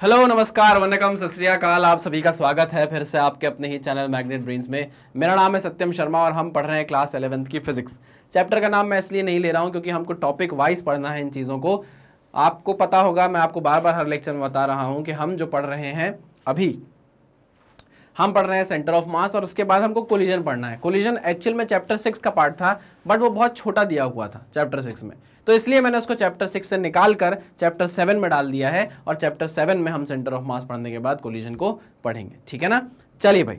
Hello नमस्कार वनकम सत श्री अकाल। आप सभी का स्वागत है फिर से आपके अपने ही चैनल मैग्नेट ब्रेन्स में। मेरा नाम है सत्यम शर्मा और हम पढ़ रहे हैं क्लास 11th की फिजिक्स। चैप्टर का नाम मैं इसलिए नहीं ले रहा हूं क्योंकि हमको टॉपिक वाइज पढ़ना है इन चीज़ों को। आपको पता होगा, मैं आपको बार बार हर लेक्चर में बता रहा हूँ कि हम जो पढ़ रहे हैं अभी हम पढ़ रहे हैं सेंटर ऑफ मास और उसके बाद हमको कोलिजन पढ़ना है। कोलिजन एक्चुअल में चैप्टर 6 का पार्ट था बट वो बहुत छोटा दिया हुआ था चैप्टर 6 में, तो इसलिए मैंने उसको चैप्टर 6 से निकाल कर चैप्टर 7 में डाल दिया है और चैप्टर 7 में हम सेंटर ऑफ मास पढ़ने के बाद कोलिजन को पढ़ेंगे। ठीक है ना। चलिए भाई,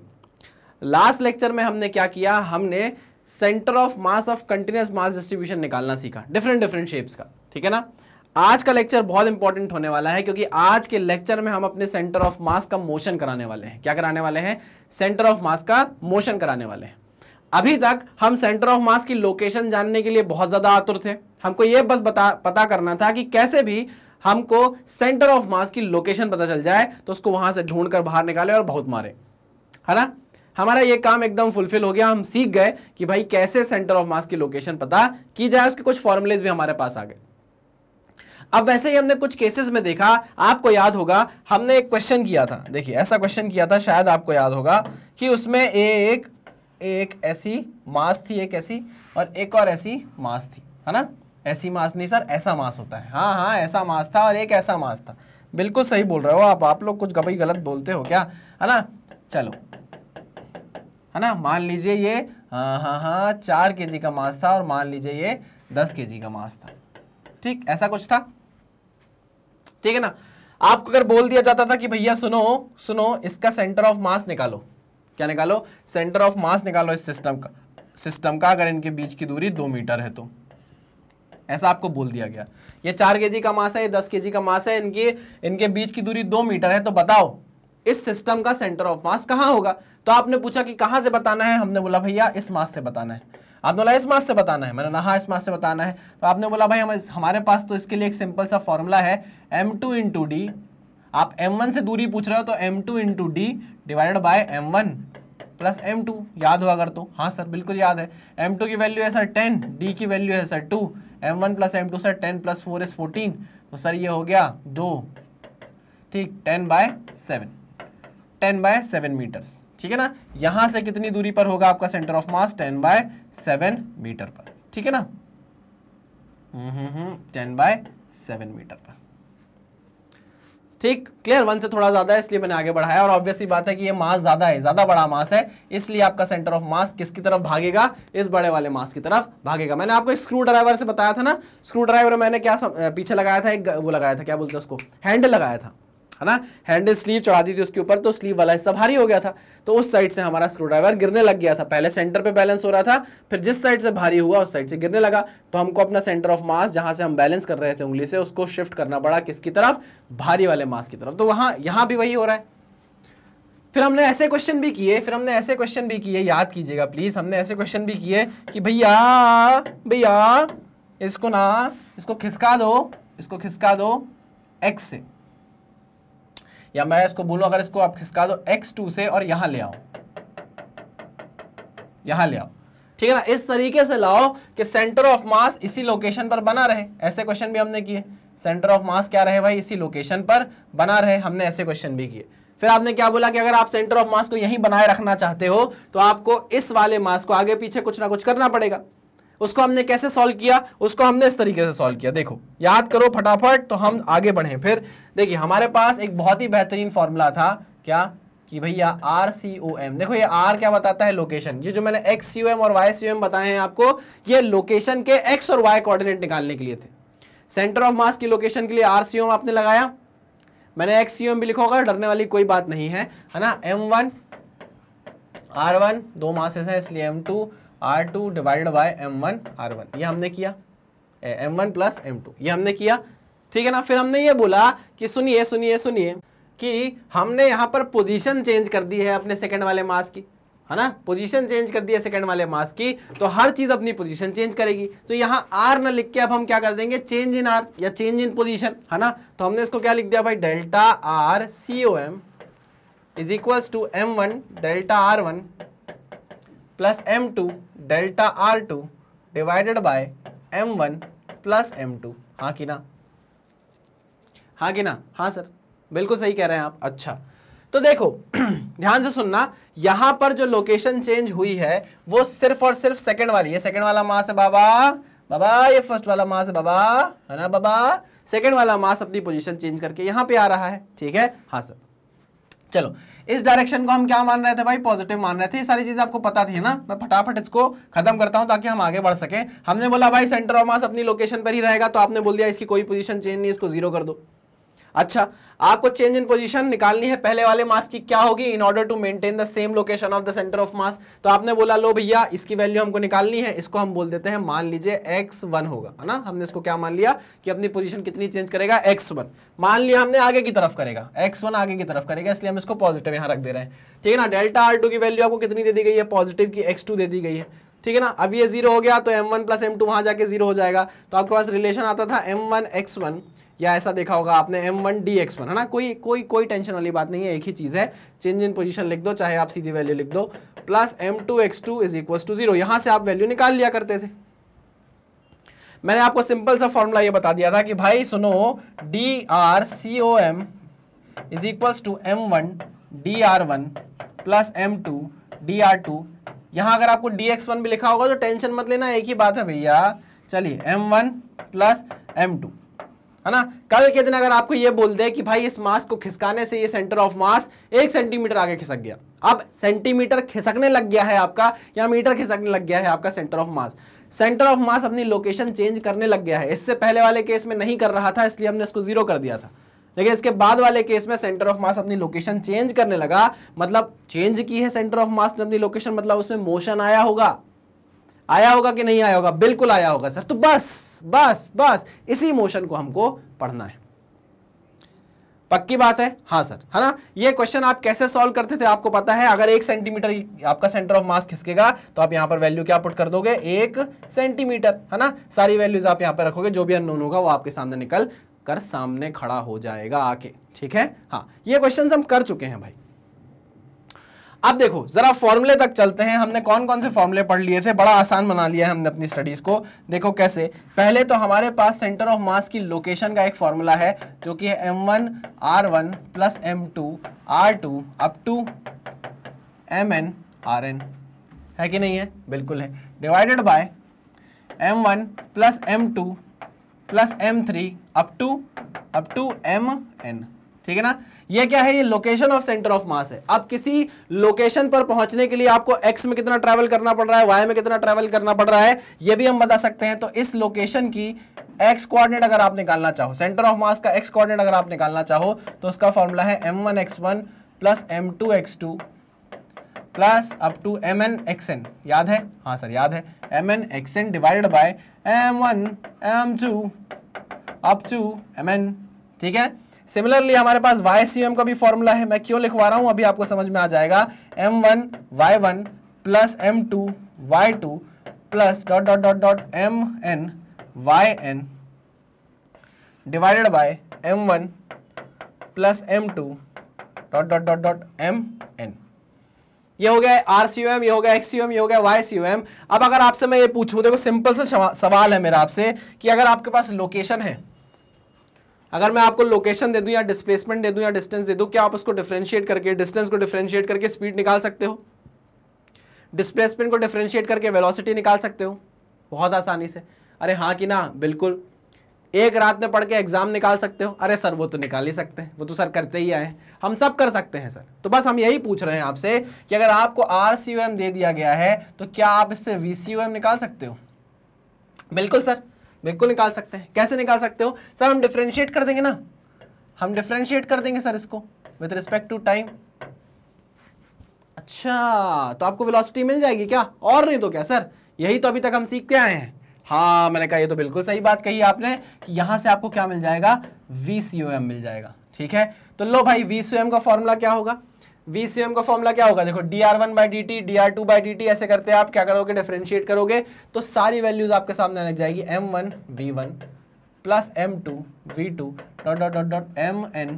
लास्ट लेक्चर में हमने क्या किया, हमने centre of mass of continuous mass distribution निकालना सीखा डिफरेंट शेप्स का। ठीक है ना। आज का लेक्चर बहुत इंपॉर्टेंट होने वाला है क्योंकि आज के लेक्चर में हम अपने सेंटर ऑफ मास का मोशन कराने वाले हैं। क्या कराने वाले हैं? सेंटर ऑफ मास का मोशन कराने वाले हैं। अभी तक हम सेंटर ऑफ मास की लोकेशन जानने के लिए बहुत ज्यादा आतुर थे। हमको यह बस पता करना था कि कैसे भी हमको सेंटर ऑफ मास की लोकेशन पता चल जाए तो उसको वहां से ढूंढ कर बाहर निकाले और बहुत मारे, है ना। हमारा ये काम एकदम फुलफिल हो गया। हम सीख गए कि भाई कैसे सेंटर ऑफ मास की लोकेशन पता की जाए, उसके कुछ फॉर्मूलेज भी हमारे पास आ गए। अब वैसे ही हमने कुछ केसेस में देखा, आपको याद होगा हमने एक क्वेश्चन किया था। देखिए ऐसा क्वेश्चन किया था, शायद आपको याद होगा कि उसमें एक ऐसी मास थी, एक ऐसी और एक और ऐसी मास थी, है ना। ऐसी मास नहीं सर, ऐसा मास होता है। हाँ ऐसा मास था और एक ऐसा मास था। बिल्कुल सही बोल रहे हो आप लोग कुछ कभी गलत बोलते हो क्या, है ना। चलो, है ना। मान लीजिए ये हाँ 4 kg का मास था और मान लीजिए ये 10 kg का मास था। ठीक, ऐसा कुछ था। ठीक है ना। आपको अगर बोल दिया जाता था कि भैया सुनो इसका सेंटर ऑफ मास निकालो। क्या निकालो? सेंटर ऑफ मास निकालो इस सिस्टम का अगर इनके बीच की दूरी 2 मीटर है तो। ऐसा आपको बोल दिया गया। ये 4 kg का मास है, ये 10 kg का मास है, इनके बीच की दूरी 2 मीटर है, तो बताओ इस सिस्टम का सेंटर ऑफ मास कहां होगा। तो आपने पूछा कि कहां से बताना है, हमने बोला भैया इस मास से बताना है। आपने बोला इस मास से बताना है, मैंने हाँ इस मास से बताना है। तो आपने बोला भाई हमारे पास तो इसके लिए एक सिंपल सा फॉर्मूला है m2 इंटू डी। आप m1 से दूरी पूछ रहे हो तो m2 into D divided by m1 plus m2। याद हो अगर तो? हाँ सर बिल्कुल याद है। m2 की वैल्यू है सर 10, डी की वैल्यू है sir 2, m1 plus m2 sir 10 plus 4 is 14, तो सर ये हो गया 2। ठीक, 10/7 मीटर्स। ठीक है ना। यहां से कितनी दूरी पर होगा आपका सेंटर ऑफ मास? 10/7 मीटर पर। ठीक है ना। 10/7 मीटर पर। ठीक, क्लियर। 1 से थोड़ा ज्यादा है इसलिए मैंने आगे बढ़ाया और ऑब्वियसली बात है कि ये मास ज्यादा है, ज्यादा बड़ा मास है, इसलिए आपका सेंटर ऑफ मास किसकी तरफ भागेगा? इस बड़े वाले मास की तरफ भागेगा। मैंने आपको एक स्क्रू ड्राइवर से बताया था ना। स्क्रू ड्राइवर मैंने क्या पीछे लगाया था, एक वो लगाया था, क्या बोलते हैं उसको, हैंडल लगाया था, है ना। हैंडल स्लीव चढ़ा दी थी उसके ऊपर, तो स्लीव वाला हिस्सा भारी हो गया था, तो उस साइड से हमारा स्क्रू ड्राइवर गिरने लग गया था। पहले सेंटर पे बैलेंस हो रहा था, फिर जिस साइड से भारी हुआ उस साइड से गिरने लगा। तो हमको अपना सेंटर ऑफ मास जहां से हम बैलेंस कर रहे थे उंगली से, उसको शिफ्ट करना पड़ा किसकी तरफ? भारी वाले मास की तरफ। तो यहां भी वही हो रहा है। फिर हमने ऐसे क्वेश्चन भी किए, याद कीजिएगा प्लीज। हमने ऐसे क्वेश्चन भी किए कि भैया इसको खिसका दो x से, या मैं इसको बोलूं अगर इसको आप खिसका दो x2 से और यहां ले आओ। ठीक है ना। इस तरीके से लाओ कि सेंटर ऑफ मास इसी लोकेशन पर बना रहे। ऐसे क्वेश्चन भी हमने किए। सेंटर ऑफ मास क्या रहे भाई? इसी लोकेशन पर बना रहे। हमने ऐसे क्वेश्चन भी किए। फिर आपने क्या बोला कि अगर आप सेंटर ऑफ मास को यहीं बनाए रखना चाहते हो तो आपको इस वाले मास को आगे पीछे कुछ ना कुछ करना पड़ेगा। उसको हमने कैसे सॉल्व किया? उसको हमने इस तरीके से सॉल्व किया। देखो, याद करो फटाफट तो हम आगे बढ़े। फिर देखिए हमारे पास एक बहुत ही बेहतरीन फॉर्मूला था, क्या कि भैया RCOM। देखो ये R क्या बताता है? लोकेशन। ये जो मैंने XCOM और YCOM बताए हैं आपको, ये लोकेशन के X और Y कोऑर्डिनेट निकालने के लिए थे। सेंटर ऑफ मास की लोकेशन के लिए RCOM आपने लगाया, मैंने XCOM भी लिखा होगा, डरने वाली कोई बात नहीं है ना। M1 R1 दो मासेस हैं इसलिए M2 R2 divided by M1 R1, ये हमने किया। M1 प्लस M2 ये हमने किया। ठीक है ना। फिर हमने ये बोला कि सुनिए कि हमने यहाँ पर पोजीशन चेंज कर दी है अपने सेकंड वाले मास की, है ना। पोजीशन चेंज कर दी है सेकंड वाले मास की, तो हर चीज अपनी पोजीशन चेंज करेगी। तो यहाँ R ना लिख के अब हम क्या कर देंगे? चेंज इन R या चेंज इन पोजीशन, है ना। तो हमने इसको क्या लिख दिया भाई? Delta RCOM is equals to M1 delta R1 plus M2 delta R2 divided by M1 plus M2। हाँ कि ना? हाँ सर। बिल्कुल सही कह रहे हैं आप। अच्छा तो देखो ध्यान से सुनना, यहां पर जो लोकेशन चेंज हुई है वो सिर्फ और सिर्फ सेकंड वाली है। सेकंड वाला मास है बाबा, बाबा ये फर्स्ट वाला मास है बाबा, है ना बाबा, सेकंड वाला मास अपनी पोजीशन चेंज करके यहां पे आ रहा है, ठीक है। हाँ सर, चलो इस डायरेक्शन को हम क्या मान रहे थे भाई, पॉजिटिव मान रहे थे। ये सारी चीजें आपको पता थी ना, मैं फटाफट इसको खत्म करता हूं ताकि हम आगे बढ़ सके। हमने बोला भाई सेंटर ऑफ मास अपनी लोकेशन पर ही रहेगा, तो आपने बोल दिया इसकी कोई पोजीशन चेंज नहीं, इसको 0 कर दो। अच्छा, आपको चेंज इन पोजीशन निकालनी है पहले वाले मास की, क्या होगी, in order to maintain the same location of the centre of mass. तो आपने बोला लो भैया इसकी वैल्यू हमको निकालनी है, इसको हम बोल देते हैं, मान लीजिए x1 होगा, है ना। हमने इसको क्या मान लिया कि अपनी पोजीशन कितनी चेंज करेगा, x1 मान लिया हमने, आगे की तरफ करेगा, x1 आगे की तरफ करेगा, इसलिए हम इसको पॉजिटिव यहां रख दे रहे हैं, ठीक है ना। डेल्टा R2 की वैल्यू आपको कितनी दे दी गई है, पॉजिटिव की x2 दे दी गई है, ठीक है ना। अब ये 0 हो गया तो m1 प्लस m2 वहां जाके 0 हो जाएगा। तो आपके पास रिलेशन आता था m1 x1, या ऐसा देखा होगा आपने m1 dx1, है ना। कोई टेंशन वाली बात नहीं है, एक ही चीज है, चेंज इन पोजीशन लिख दो, चाहे आप सीधी वैल्यू लिख दो, plus m2 x2 is equal to 0। यहां से आप वैल्यू निकाल लिया करते थे। मैंने आपको सिंपल सा फॉर्मूला ये बता दिया था कि भाई सुनो, drcom is equal to m1 dr1 plus m2 dr2। यहां अगर आपको dx1 भी लिखा होगा तो टेंशन मत लेना, एक ही बात है भैया। चलिए m1 प्लस m2, है ना। कल के दिन अगर आपको ये बोल दे कि भाई इस मास को खिसकाने से ये सेंटर ऑफ मास 1 सेंटीमीटर आगे खिसक गया, अब सेंटीमीटर खिसकने लग गया है आपका, या मीटर खिसकने लग गया है आपका centre of mass. Centre of मास अपनी लोकेशन चेंज करने लग गया है। इससे पहले वाले केस में नहीं कर रहा था, इसलिए हमने इसको 0 कर दिया था, लेकिन इसके बाद वाले केस में सेंटर ऑफ मास अपनी लोकेशन चेंज करने लगा, मतलब चेंज की है सेंटर ऑफ मास ने अपनी लोकेशन, मतलब उसमें मोशन आया होगा, आया होगा कि नहीं आया होगा, बिल्कुल आया होगा सर। तो बस बस बस इसी मोशन को हमको पढ़ना है, पक्की बात है। हाँ सर, है ना। ये क्वेश्चन आप कैसे सॉल्व करते थे आपको पता है, अगर 1 सेंटीमीटर आपका सेंटर ऑफ मास खिसकेगा तो आप यहां पर वैल्यू क्या पुट कर दोगे, 1 सेंटीमीटर, है ना। सारी वैल्यूज आप यहां पर रखोगे, जो भी अननोन होगा वो आपके सामने निकल कर सामने खड़ा हो जाएगा आके, ठीक है। हाँ, ये क्वेश्चन हम कर चुके हैं भाई। अब देखो जरा फॉर्मूले तक चलते हैं। हमने कौन कौन से फॉर्मूले पढ़ लिए थे, बड़ा आसान बना लिया है हमने अपनी स्टडीज को। देखो कैसे, पहले तो हमारे पास सेंटर ऑफ मास की लोकेशन का एक फॉर्मूला है जो कि है m1 r1 plus m2 r2 up to mn rn, है कि नहीं है, बिल्कुल है, divided by m1 plus m2 plus m3 up to mn, ठीक है ना। ये क्या है, ये location of centre of mass है। अब किसी लोकेशन पर पहुंचने के लिए आपको x में कितना ट्रैवल करना पड़ रहा है, y में कितना ट्रैवल करना पड़ रहा है, ये भी हम बता सकते हैं। तो इस लोकेशन की x कोऑर्डिनेट अगर आप निकालना चाहो, सेंटर ऑफ मास का x कोऑर्डिनेट अगर आप निकालना चाहो, तो उसका फॉर्मूला है m1 x1 plus m2 x2 plus up to mn xn, याद है, हाँ सर याद है, mn xn divided by m1 m2 up to mn, ठीक है। सिमिलरली हमारे पास YCM का भी फॉर्मूला है, मैं क्यों लिखवा रहा हूं अभी आपको समझ में आ जाएगा। m1 y1 plus m2 y2 plus dot dot dot dot mn yn divided by m1 plus m2 dot dot dot dot mn। ये हो गया RCOM, ये हो गया XCOM, ये हो गया YCOM। अब अगर आपसे मैं ये पूछूं, देखो सिंपल सा सवाल है मेरा आपसे कि अगर आपके पास लोकेशन है, अगर मैं आपको लोकेशन दे दूं या डिस्प्लेसमेंट दे दूं या डिस्टेंस दे दूं, क्या आप उसको डिफरेंशिएट करके, डिस्टेंस को डिफरेंशिएट करके स्पीड निकाल सकते हो, डिस्प्लेसमेंट को डिफरेंशिएट करके वेलोसिटी निकाल सकते हो बहुत आसानी से? अरे हाँ कि ना, बिल्कुल। एक रात में पढ़ के एग्जाम निकाल सकते हो? अरे सर वो तो निकाल ही सकते हैं, वो तो सर करते ही आए, हम सब कर सकते हैं सर। तो बस हम यही पूछ रहे हैं आपसे कि अगर आपको RCOM दे दिया गया है तो क्या आप इससे VCOM निकाल सकते हो? बिल्कुल सर, बिल्कुल निकाल सकते हैं। कैसे निकाल सकते हो सर? हम डिफरेंशिएट कर देंगे ना, हम डिफरेंशिएट कर देंगे सर इसको विद रिस्पेक्ट टू टाइम। अच्छा, तो आपको वेलोसिटी मिल जाएगी क्या? और नहीं तो क्या सर, यही तो अभी तक हम सीखते आए हैं। हाँ, मैंने कहा ये तो बिल्कुल सही बात कही आपने कि यहां से आपको क्या मिल जाएगा, VCOM मिल जाएगा, ठीक है। तो लो भाई, VCOM का फॉर्मूला क्या होगा? VCOM का फॉर्मूला क्या होगा? देखो dr1/dt dr2/dt ऐसे करते हैं आप, क्या करोगे, डिफरेंशिएट करोगे तो सारी वैल्यूज आपके सामने लग जाएगी। m1 v1 plus m2 v2 dot dot dot dot mn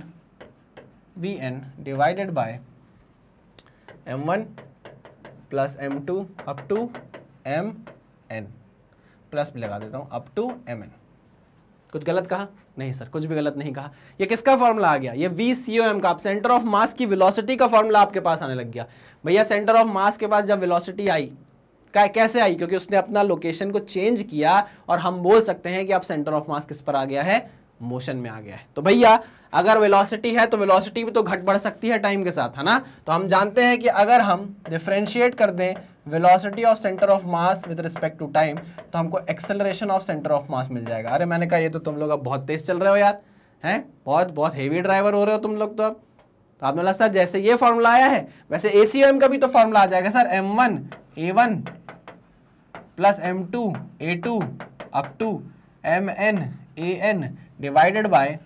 vn divided by m1 plus m2 up to mn plus भी लगा देता हूं अप टू mn, कुछ गलत कहा? नहीं सर, कुछ भी गलत नहीं कहा। ये किसका फॉर्मूला आ गया? ये VCOM का, सेंटर ऑफ मास की वेलोसिटी का फॉर्मूला आपके पास आने लग गया। भैया सेंटर ऑफ मास के पास जब वेलोसिटी आई, कैसे आई? क्योंकि उसने अपना लोकेशन को चेंज किया, और हम बोल सकते हैं कि अब सेंटर ऑफ मास किस पर आ गया है? मोशन में आ गया है। तो भैया अगर वेलोसिटी है तो वेलोसिटी भी तो घट बढ़ सकती है टाइम के साथ, है ना? तो हम जानते हैं कि अगर हम डिफरेंशिएट कर दें velocity of centre of mass with respect to time, तो हमको acceleration of centre of mass मिल जाएगा। अरे मैंने कहा ये तो तुम लोग अब बहुत तेज चल रहे हो यार, हैं? बहुत बहुत हेवी ड्राइवर हो रहे हो तुम लोग तो अब। तो आपने बोला सर जैसे ये फॉर्मूला आया है वैसे ACOM का भी तो फॉर्मूला आ जाएगा sir, M1 A1 plus M2 A2 up to MN AN divided by,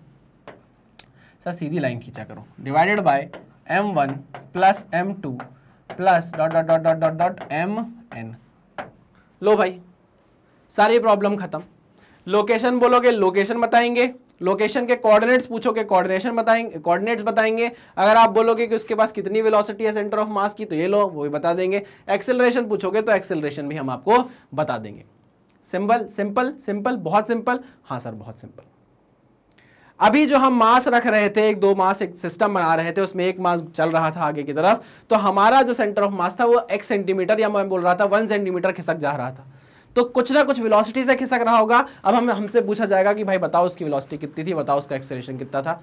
sir सीधी लाइन खींचा करो, divided by M1 plus M2 plus dot dot dot dot dot dot MN। लो भाई सारी प्रॉब्लम खत्म। लोकेशन बोलोगे लोकेशन बताएंगे, लोकेशन के कोऑर्डिनेट्स पूछोगे कोऑर्डिनेशन बताएंगे, कोऑर्डिनेट्स बताएंगे। अगर आप बोलोगे कि उसके पास कितनी वेलोसिटी है सेंटर ऑफ मास की, तो ये लो वो भी बता देंगे। एक्सेलरेशन पूछोगे तो एक्सेलरेशन भी हम आपको बता देंगे। सिंपल सिंपल सिंपल, बहुत सिंपल। हाँ सर बहुत सिंपल। अभी जो हम मास रख रहे थे, एक दो मास एक सिस्टम बना रहे थे, उसमें एक मास चल रहा था आगे की तरफ, तो हमारा जो सेंटर ऑफ मास था वो x सेंटीमीटर, या मैं बोल रहा था 1 सेंटीमीटर खिसक जा रहा था। तो कुछ ना कुछ वेलोसिटी से खिसक रहा होगा। अब हमसे पूछा जाएगा कि भाई बताओ उसकी वेलोसिटी कितनी थी, बताओ उसका एक्सेलरेशन कितना था।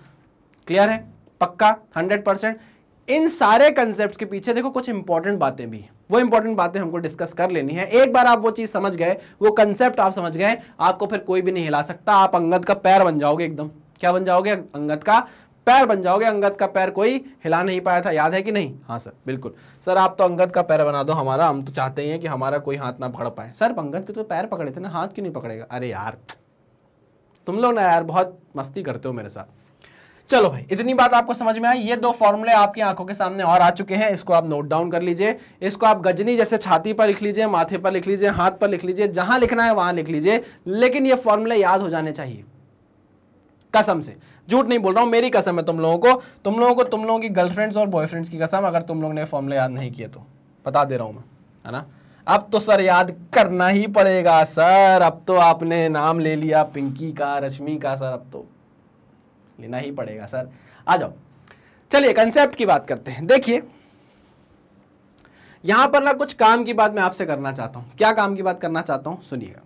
क्लियर है? पक्का 100%। इन सारे कंसेप्ट के पीछे देखो कुछ इंपॉर्टेंट बातें भी, वो इंपॉर्टेंट बातें हमको डिस्कस कर लेनी है। एक बार आप वो चीज समझ गए, वो कंसेप्ट आप समझ गए, आपको फिर कोई भी नहीं हिला सकता। आप अंगद का पैर बन जाओगे एकदम। क्या बन जाओगे? अंगद का पैर बन जाओगे। अंगद का पैर कोई हिला नहीं पाया था, याद है कि नहीं? हाँ सर बिल्कुल। सर आप तो अंगद का पैर बना दो हमारा, हम तो चाहते ही हैं कि हमारा कोई हाथ ना पकड़ पाए। सर अंगद के तो पैर पकड़े थे ना, हाथ क्यों नहीं पकड़ेगा? अरे यार तुम लोग ना यार बहुत मस्ती करते हो मेरे साथ। चलो भाई इतनी बात आपको समझ में आई। ये दो फॉर्मूले आपकी आंखों के सामने और आ चुके हैं, इसको आप नोट डाउन कर लीजिए। इसको आप गजनी जैसे छाती पर लिख लीजिए, माथे पर लिख लीजिए, हाथ पर लिख लीजिए, जहां लिखना है वहां लिख लीजिए, लेकिन ये फॉर्मूले याद हो जाने चाहिए। कसम से झूठ नहीं बोल रहा हूं, मेरी कसम है तुम लोगों की गर्लफ्रेंड्स और बॉयफ्रेंड्स की कसम, अगर तुम लोग ने फॉर्मूले याद नहीं किए तो बता दे रहा हूं मैं, है ना? अब तो सर याद करना ही पड़ेगा सर, अब तो आपने नाम ले लिया पिंकी का, रश्मि का, सर अब तो लेना ही पड़ेगा सर। आ जाओ चलिए कंसेप्ट की बात करते हैं। देखिए यहां पर ना कुछ काम की बात मैं आपसे करना चाहता हूं। क्या काम की बात करना चाहता हूं? सुनिएगा।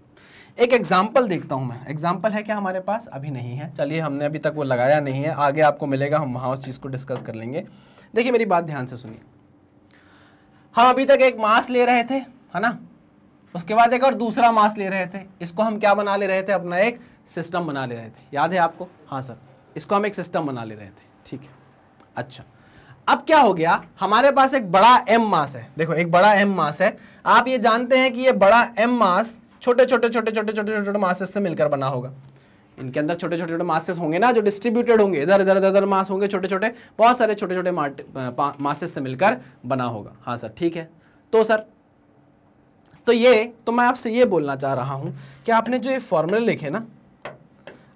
एक एग्जाम्पल देखता हूं मैं। एग्जाम्पल है क्या हमारे पास? अभी नहीं है, चलिए हमने अभी तक वो लगाया नहीं है, आगे आपको मिलेगा, हम वहां उस चीज को डिस्कस कर लेंगे। देखिए मेरी बात ध्यान से सुनिए। हम अभी तक एक मास ले रहे थे, है ना? उसके बाद एक और दूसरा मास ले रहे थे। इसको हम क्या बना ले रहे थे? अपना एक सिस्टम बना ले रहे थे। याद है आपको? हाँ सर, इसको हम एक सिस्टम बना ले रहे थे। ठीक है, अच्छा अब क्या हो गया? हमारे पास एक बड़ा m मास है। देखो एक बड़ा m मास है। आप ये जानते हैं कि ये बड़ा m मास छोटे छोटे मासेस से मिलकर बना होगा। इनके अंदर छोटे छोटे मासेस होंगे ना, जो डिस्ट्रीब्यूटेड होंगे, इधर इधर इधर इधर मास होंगे, छोटे छोटे, बहुत सारे छोटे छोटे मासेस से मिलकर बना होगा। हाँ सर ठीक है। तो सर तो मैं आपसे ये बोलना चाह रहा हूं कि आपने जो ये फॉर्मूले लिखे ना,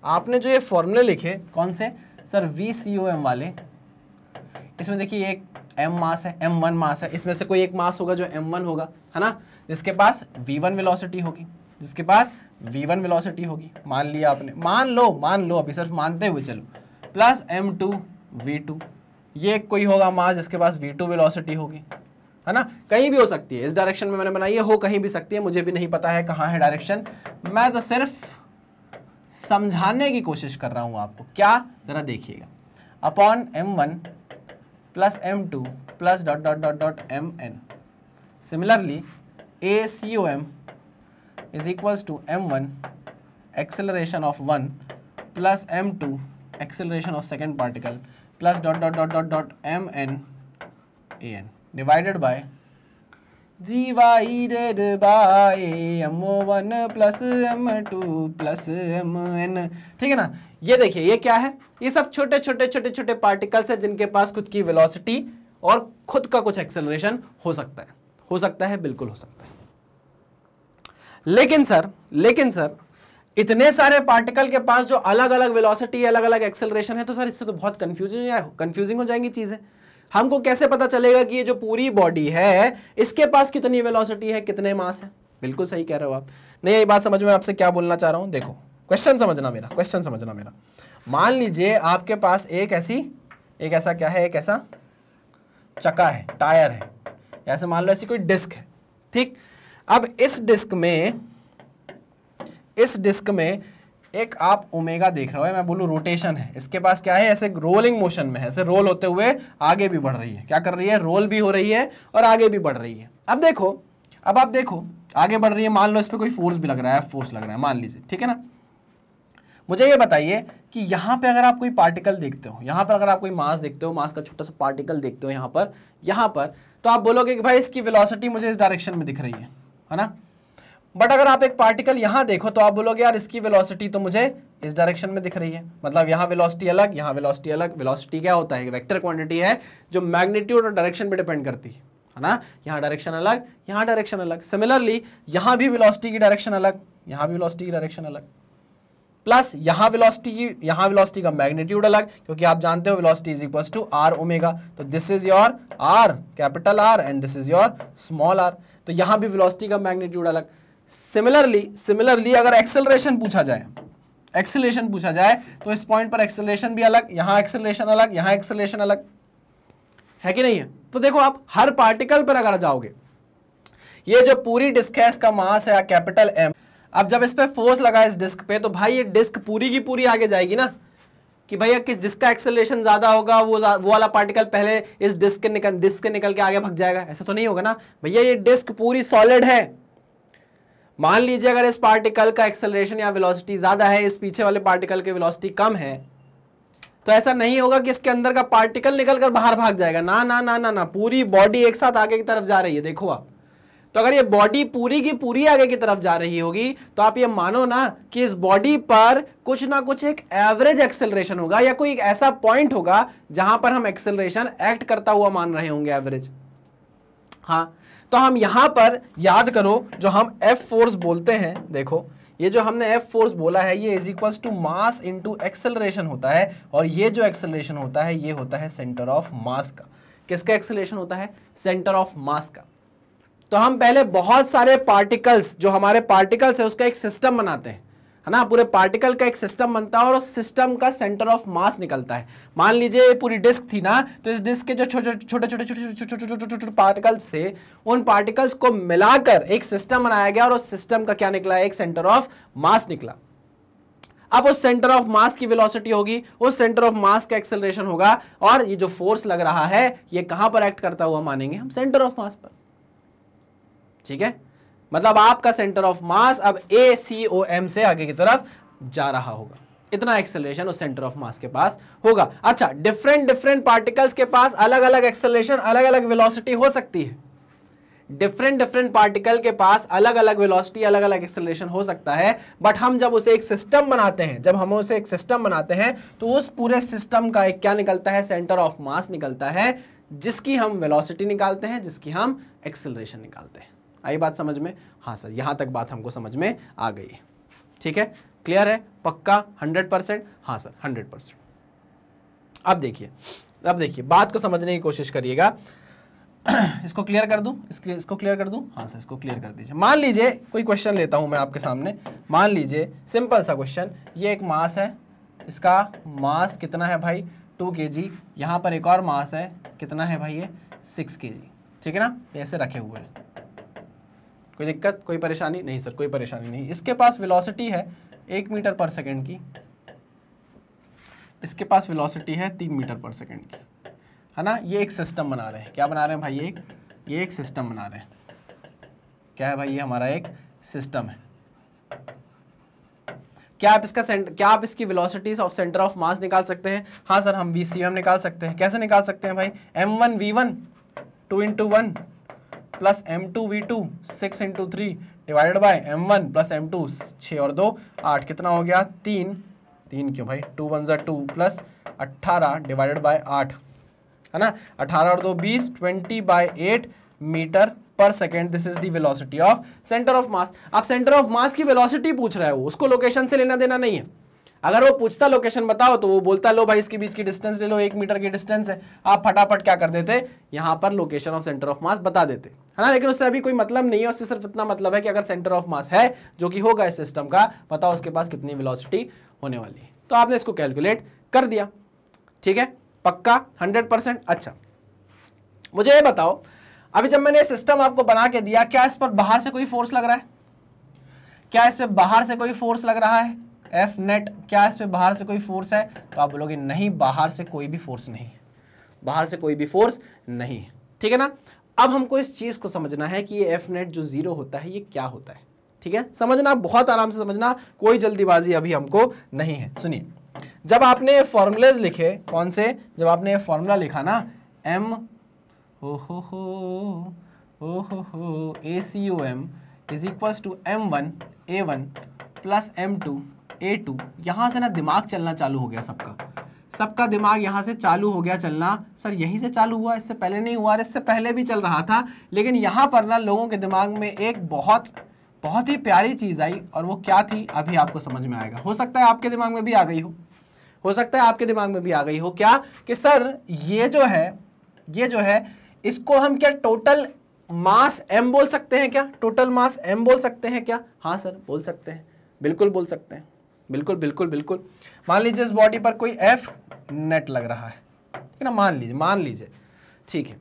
आपने जो ये फॉर्मूले लिखे, कौन से सर? VCOM वाले। इसमें देखिए एक m मास है, M1 मास है, इसमें से कोई एक मास होगा जो M1 होगा, है ना? जिसके पास V1 वेलोसिटी होगी, जिसके पास V1 वेलोसिटी होगी। मान लिया आपने, मान लो अभी सिर्फ मानते हुए चलो, प्लस M2 V2। ये कोई होगा मास जिसके पास V2 वेलोसिटी होगी, है ना? कहीं भी हो सकती है, इस डायरेक्शन में मैंने बनाई है, हो कहीं भी सकती है, मुझे भी नहीं पता है कहाँ है डायरेक्शन, मैं तो सिर्फ समझाने की कोशिश कर रहा हूं आपको। क्या? जरा देखिएगा, upon M1 plus M2 plus dot dot dot dot MN। Similarly ACOM is equals to M1 acceleration of 1 plus M2 acceleration of second particle plus dot dot dot dot dot MN AN divided by divided by M1 plus M2 plus MN। ठीक है ना? ये देखिए ये क्या है? ये सब छोटे छोटे पार्टिकल्स है जिनके पास खुद की वेलोसिटी और खुद का कुछ एक्सेलरेशन हो सकता है, बिल्कुल हो सकता है। लेकिन सर इतने सारे पार्टिकल के पास जो अलग अलग वेलोसिटी, अलग अलग एक्सेलरेशन है, तो सर इससे तो बहुत कंफ्यूजिंग हो जाएंगी चीजें। हमको कैसे पता चलेगा कि ये जो पूरी बॉडी है इसके पास कितनी वेलोसिटी है, कितने मास है? बिल्कुल सही कह रहे हो आप। नहीं, ये बात समझ में आपसे क्या बोलना चाह रहा हूं। देखो क्वेश्चन समझना मेरा, क्वेश्चन समझना मेरा। मान लीजिए आपके पास एक ऐसा क्या है, एक ऐसा चक्का है, टायर है, ऐसे मान लो ऐसी कोई डिस्क है, ठीक। अब इस डिस्क में एक आप ओमेगा देख रहे हो, मैं बोलूं रोटेशन है, इसके पास क्या है, ऐसे रोलिंग मोशन में है, ऐसे रोल होते हुए आगे भी बढ़ रही है। क्या कर रही है, रोल भी हो रही है और आगे भी बढ़ रही है। अब आप देखो आगे बढ़ रही है, मान लो इस पर कोई फोर्स भी लग रहा है, फोर्स लग रहा है मान लीजिए, ठीक है ना। मुझे ये बताइए कि यहाँ पे अगर आप कोई पार्टिकल देखते हो, यहाँ पर अगर आप कोई मास देखते हो, मास का छोटा सा पार्टिकल देखते हो यहाँ पर, तो आप बोलोगे कि भाई इसकी वेलोसिटी मुझे इस डायरेक्शन में दिख रही है ना। बट अगर आप एक पार्टिकल यहाँ देखो तो आप बोलोगे यार इसकी वेलोसिटी तो मुझे इस डायरेक्शन में दिख रही है। मतलब यहाँ वेलोसिटी अलग, यहाँ वेलोसिटी अलग। वेलोसिटी क्या होता है, वेक्टर क्वांटिटी है जो मैग्नीट्यूड और डायरेक्शन पे डिपेंड करती है ना। यहाँ डायरेक्शन अलग, यहाँ डायरेक्शन अलग। सिमिलरली यहाँ भी वेलोसिटी की डायरेक्शन अलग, यहाँ भी वेलोसिटी की डायरेक्शन अलग, प्लस यहाँ वेलोसिटी का मैग्नीट्यूड अलग, क्योंकि आप जानते हो velocity is equals to R omega. तो this is your R, capital R, and this is your small R. तो यहाँ भी वेलोसिटी का मैग्नीट्यूड अलग। सिमिलरली अगर एक्सेलरेशन पूछा जाए तो इस पॉइंट पर एक्सेलरेशन भी अलग, यहाँ एक्सेलरेशन अलग, यहाँ एक्सेलरेशन अलग है कि नहीं है। तो देखो आप हर पार्टिकल पर अगर जाओगे, ये जो पूरी डिस्क है इसका मास है कैपिटल एम। अब जब इस पे फोर्स लगा इस डिस्क पे, तो भाई ये डिस्क पूरी की पूरी आगे जाएगी ना, कि भैया किस जिसका एक्सेलरेशन ज्यादा होगा वो वाला पार्टिकल पहले इस डिस्क के निकल के आगे भाग जाएगा, ऐसा तो नहीं होगा ना भैया। ये डिस्क पूरी सॉलिड है। मान लीजिए अगर इस पार्टिकल का एक्सेलरेशन या वेलोसिटी ज्यादा है, इस पीछे वाले पार्टिकल की वेलोसिटी कम है, तो ऐसा नहीं होगा कि इसके अंदर का पार्टिकल निकलकर बाहर भाग जाएगा। ना ना ना ना ना, पूरी बॉडी एक साथ आगे की तरफ जा रही है। देखो आप, तो अगर ये बॉडी पूरी की पूरी आगे की तरफ जा रही होगी तो आप ये मानो ना कि इस बॉडी पर कुछ ना कुछ एक एवरेज एक्सेलरेशन होगा, या कोई एक ऐसा पॉइंट होगा जहां पर हम एक्सेलरेशन एक्ट करता हुआ मान रहे होंगे एवरेज। हाँ, तो हम यहां पर याद करो जो हम एफ फोर्स बोलते हैं, देखो ये जो हमने एफ फोर्स बोला है ये is equals to mass into acceleration होता है, और ये जो एक्सेलरेशन होता है ये होता है सेंटर ऑफ मास का। किसका एक्सेलरेशन होता है, सेंटर ऑफ मास का। तो हम पहले बहुत सारे पार्टिकल्स, जो हमारे पार्टिकल्स है उसका एक सिस्टम बनाते हैं, है ना। पूरे पार्टिकल का एक सिस्टम बनता है और उस सिस्टम का सेंटर ऑफ मास निकलता है। मान लीजिए ये पूरी डिस्क थी ना, तो इस डिस्क के जो छोटे पार्टिकल्स थे, उन पार्टिकल्स को मिलाकर एक सिस्टम बनाया गया और उस सिस्टम का क्या निकला, एक सेंटर ऑफ मास निकला। अब उस सेंटर ऑफ मास की वेलोसिटी होगी, उस सेंटर ऑफ मास का एक्सेलरेशन होगा, और ये जो फोर्स लग रहा है ये कहां पर एक्ट करता हुआ मानेंगे हम, सेंटर ऑफ मास पर। ठीक है, मतलब आपका सेंटर ऑफ मास अब ACOM से आगे की तरफ जा रहा होगा, इतना एक्सेलरेशन उस सेंटर ऑफ मास के पास होगा। अच्छा, डिफरेंट पार्टिकल्स के पास अलग अलग एक्सेलरेशन, अलग अलग वेलोसिटी हो सकती है। डिफरेंट पार्टिकल के पास अलग अलग वेलोसिटी, अलग अलग एक्सेलरेशन हो सकता है। बट हम जब उसे एक सिस्टम बनाते हैं, तो उस पूरे सिस्टम का एक क्या निकलता है, सेंटर ऑफ मास निकलता है, जिसकी हम वेलोसिटी निकालते हैं, जिसकी हम एक्सेलरेशन निकालते हैं। आई बात समझ में? हाँ सर, यहां तक बात हमको समझ में आ गई है। ठीक है, क्लियर है, पक्का 100%? हाँ सर 100%। अब देखिए बात को समझने की कोशिश करिएगा। इसको क्लियर कर दूं, इसको क्लियर कर दूं? हाँ सर, इसको क्लियर कर दीजिए। मान लीजिए कोई क्वेश्चन लेता हूं मैं आपके सामने। मान लीजिए सिंपल सा क्वेश्चन, ये एक मास है, इसका मास कितना है भाई, 2 kg। यहाँ पर एक और मास है, कितना है भाई ये, 6 kg। ठीक है ना, ऐसे रखे हुए हैं। कोई दिक्कत, कोई परेशानी? नहीं सर, कोई परेशानी नहीं। इसके पास वेलोसिटी है 1 मीटर पर सेकंड की, इसके पास वेलोसिटी है 3 मीटर पर सेकंड की, है ना। ये एक सिस्टम बना रहे हैं। क्या बना रहे हैं भाई, ये एक सिस्टम बना रहे हैं। क्या है भाई, ये हमारा एक सिस्टम है। क्या आप इसकी वेलोसिटीज ऑफ सेंटर ऑफ मास निकाल सकते हैं? हाँ सर, हम VCM निकाल सकते हैं। कैसे निकाल सकते हैं भाई, M1 V1 2 × 1 plus M2 V2 6 × 3 divided by M1 plus M2 6 और 2 8, कितना हो गया, 3 क्यों भाई, 2 1 = 2 प्लस 18 डिवाइडेड बाय 8, है ना। 18 और 2 20, 20/8 मीटर पर second. This is the velocity of centre of मास। आप सेंटर ऑफ मास की वेलोसिटी पूछ रहे हो, उसको लोकेशन से लेना देना नहीं है। अगर वो पूछता लोकेशन बताओ तो वो बोलता लो भाई इसके बीच की डिस्टेंस ले लो, 1 मीटर की डिस्टेंस है, आप फटाफट क्या कर देते, यहां पर लोकेशन ऑफ सेंटर ऑफ मास बता देते, है ना। लेकिन उससे अभी कोई मतलब नहीं है, उससे सिर्फ इतना मतलब है कि अगर सेंटर ऑफ मास है जो कि होगा इस सिस्टम का, बताओ उसके पास कितनी वेलोसिटी होने वाली है। तो आपने इसको कैलकुलेट कर दिया, ठीक है, पक्का 100%। अच्छा मुझे ये बताओ, अभी जब मैंने सिस्टम आपको बना के दिया, क्या इस पर बाहर से कोई फोर्स लग रहा है? क्या इस पे बाहर से कोई फोर्स लग रहा है? एफ नेट, क्या इस पे बाहर से कोई फोर्स है? तो आप बोलोगे नहीं, बाहर से कोई भी फोर्स नहीं, बाहर से कोई भी फोर्स नहीं है, ठीक है ना। अब हमको इस चीज को समझना है कि ये एफ नेट जो 0 होता है ये क्या होता है, ठीक है। समझना, बहुत आराम से समझना, कोई जल्दीबाजी अभी हमको नहीं है। सुनिए, जब आपने फॉर्मूलेज लिखे, कौन से, जब आपने फॉर्मूला लिखा ना, M ACOM is equals to M1 A1 plus M2 A2, यहां से ना दिमाग चलना चालू हो गया सबका दिमाग यहां से चालू हो गया चलना। सर यहीं से चालू हुआ, इससे पहले नहीं हुआ? इससे पहले भी चल रहा था, लेकिन यहां पर ना लोगों के दिमाग में एक बहुत ही प्यारी चीज आई, और वो क्या थी अभी आपको समझ में आएगा। हो सकता है आपके दिमाग में भी आ गई हो सकता है आपके दिमाग में भी आ गई हो, क्या कि सर ये जो है इसको हम क्या टोटल मास m बोल सकते हैं क्या? टोटल मास m बोल सकते हैं क्या? हाँ सर बोल सकते हैं, बिल्कुल बोल सकते हैं, बिल्कुल बिल्कुल बिल्कुल। मान लीजिए इस बॉडी पर कोई F नेट लग रहा है, ठीक है ना, मान लीजिए, ठीक है